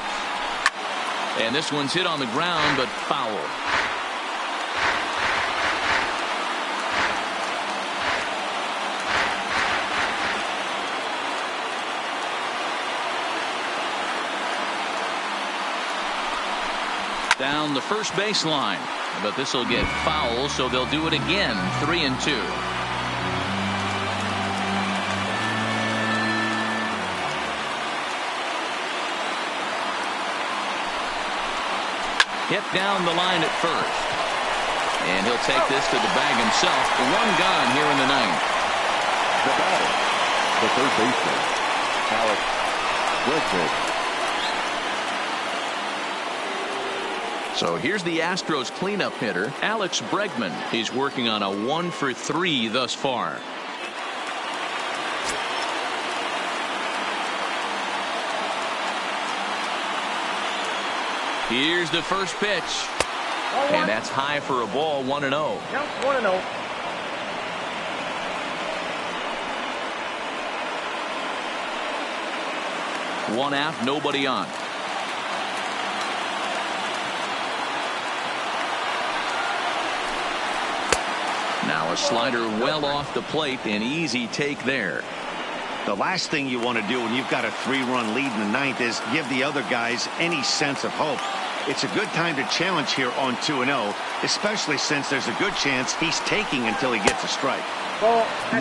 And this one's hit on the ground, but foul. Down the first baseline, but this will get foul, so they'll do it again. 3-2. Hit down the line at first, and he'll take this to the bag himself. 1 gone here in the 9th. The batter, the third baseman, Alex Bregman. So here's the Astros cleanup hitter, Alex Bregman. He's working on a 1-for-3 thus far. Here's the first pitch. And that's high for a ball. 1-0. Count 1-0. One out, nobody on. Now a slider well off the plate, an easy take there. The last thing you want to do when you've got a 3-run lead in the 9th is give the other guys any sense of hope. It's a good time to challenge here on 2-0, especially since there's a good chance he's taking until he gets a strike.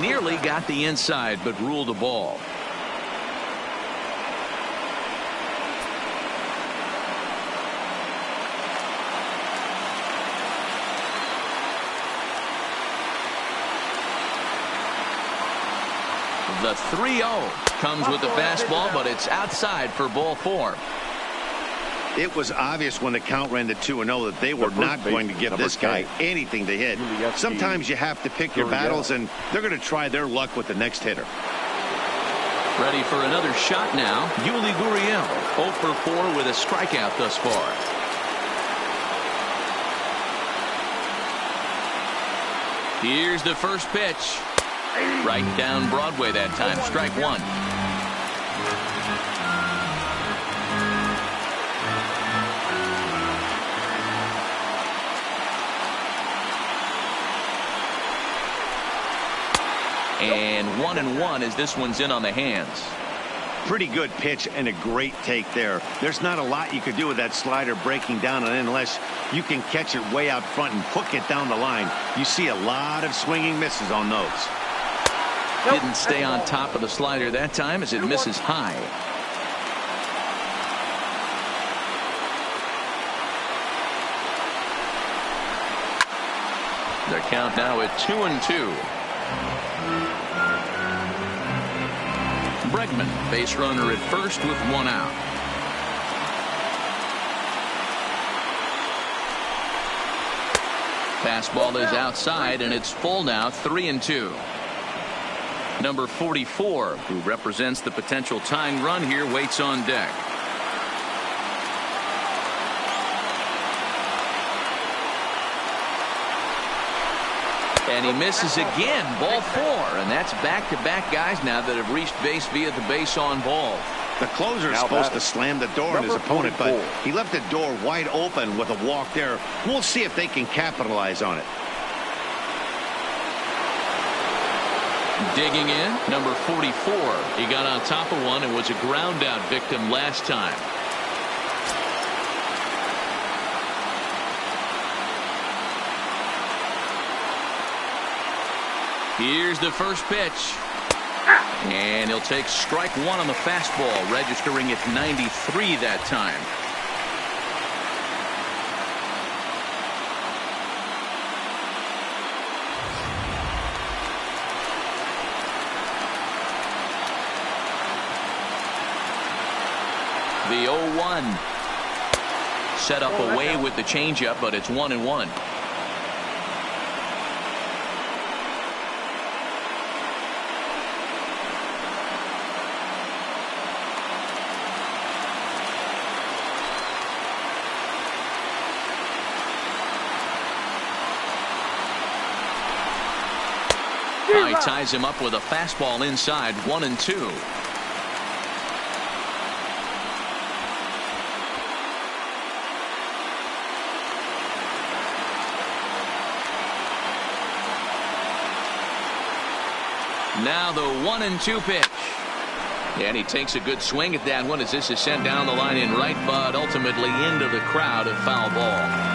Nearly got the inside, but ruled a ball. The 3-0 comes with the fastball, but it's outside for ball 4. It was obvious when the count ran to 2-0 that they were not going to give this guy anything to hit. Sometimes you have to pick your battles, and they're going to try their luck with the next hitter. Ready for another shot now. Yuli Gurriel, 0 for 4 with a strikeout thus far. Here's the first pitch. Right down Broadway that time. Strike 1. And 1-1 as this one's in on the hands. Pretty good pitch and a great take there. There's not a lot you could do with that slider breaking down and in unless you can catch it way out front and hook it down the line. You see a lot of swinging misses on those. Didn't stay on top of the slider that time as it misses high. Their count now at 2-2. Bregman, base runner at first with one out. Fastball is outside and it's full now, 3-2. Number 44, who represents the potential tying run here, waits on deck. And he misses again, ball 4, and that's back-to-back guys now that have reached base via the base on ball. The closer is supposed to slam the door on his opponent, but he left the door wide open with a walk there. We'll see if they can capitalize on it. Digging in, number 44. He got on top of one and was a ground out victim last time. Here's the first pitch. And he'll take strike one on the fastball, registering at 93 that time. The 0-1. Set up away with the changeup, but it's 1-1. He ties him up with a fastball inside, 1-2. Now the 1-2 pitch. And he takes a good swing at that one as this is sent down the line in right, but ultimately into the crowd, a foul ball.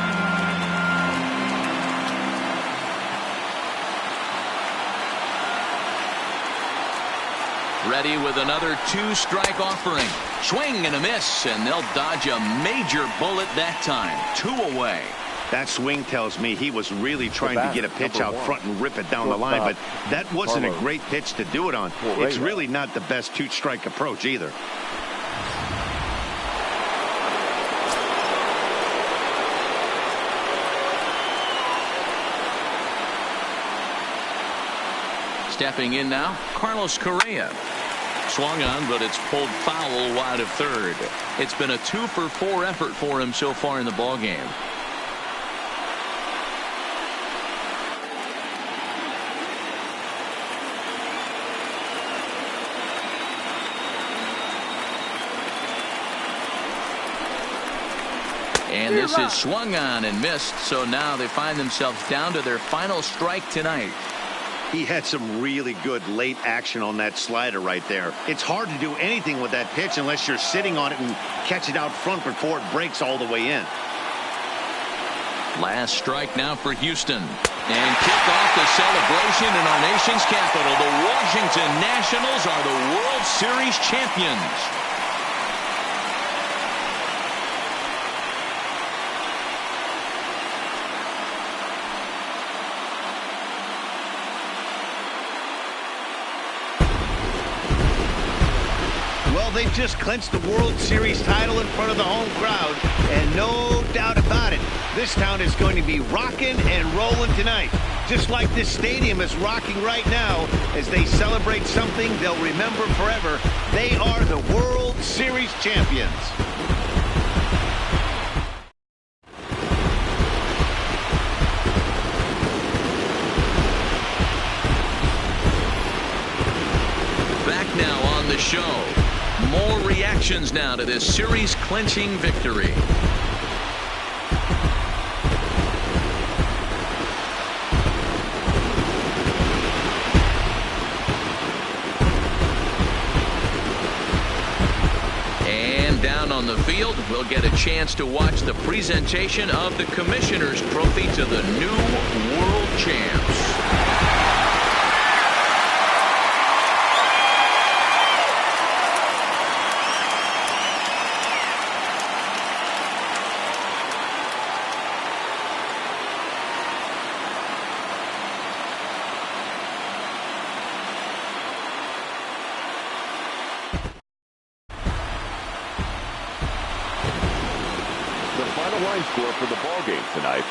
Ready with another 2-strike offering. Swing and a miss, and they'll dodge a major bullet that time. 2 away. That swing tells me he was really trying to get a pitch out front and rip it down the line, but that wasn't a great pitch to do it on. It's really not the best 2-strike approach either. Stepping in now, Carlos Correa. Swung on, but it's pulled foul wide of third. It's been a 2-for-4 effort for him so far in the ballgame. And this is swung on and missed, so now they find themselves down to their final strike tonight. He had some really good late action on that slider right there. It's hard to do anything with that pitch unless you're sitting on it and catch it out front before it breaks all the way in. Last strike now for Houston. And kick off the celebration in our nation's capital. The Washington Nationals are the World Series champions. They've just clinched the World Series title in front of the home crowd, and no doubt about it, this town is going to be rocking and rolling tonight, just like this stadium is rocking right now as they celebrate something they'll remember forever. They are the World Series champions. Back now on the show. More reactions now to this series-clinching victory. down on the field, we'll get a chance to watch the presentation of the Commissioner's Trophy to the new world champs. Line score for the ballgame tonight.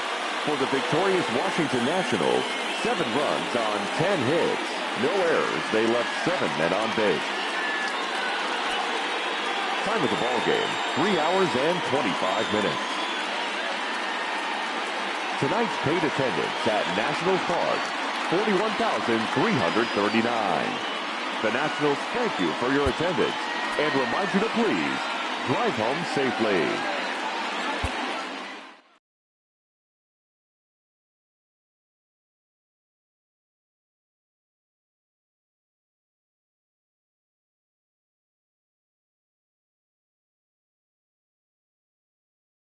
For the victorious Washington Nationals, 7 runs on 10 hits. No errors. They left 7 men on base. Time of the ballgame, 3 hours and 25 minutes. Tonight's paid attendance at Nationals Park, 41,339. The Nationals thank you for your attendance and remind you to please drive home safely.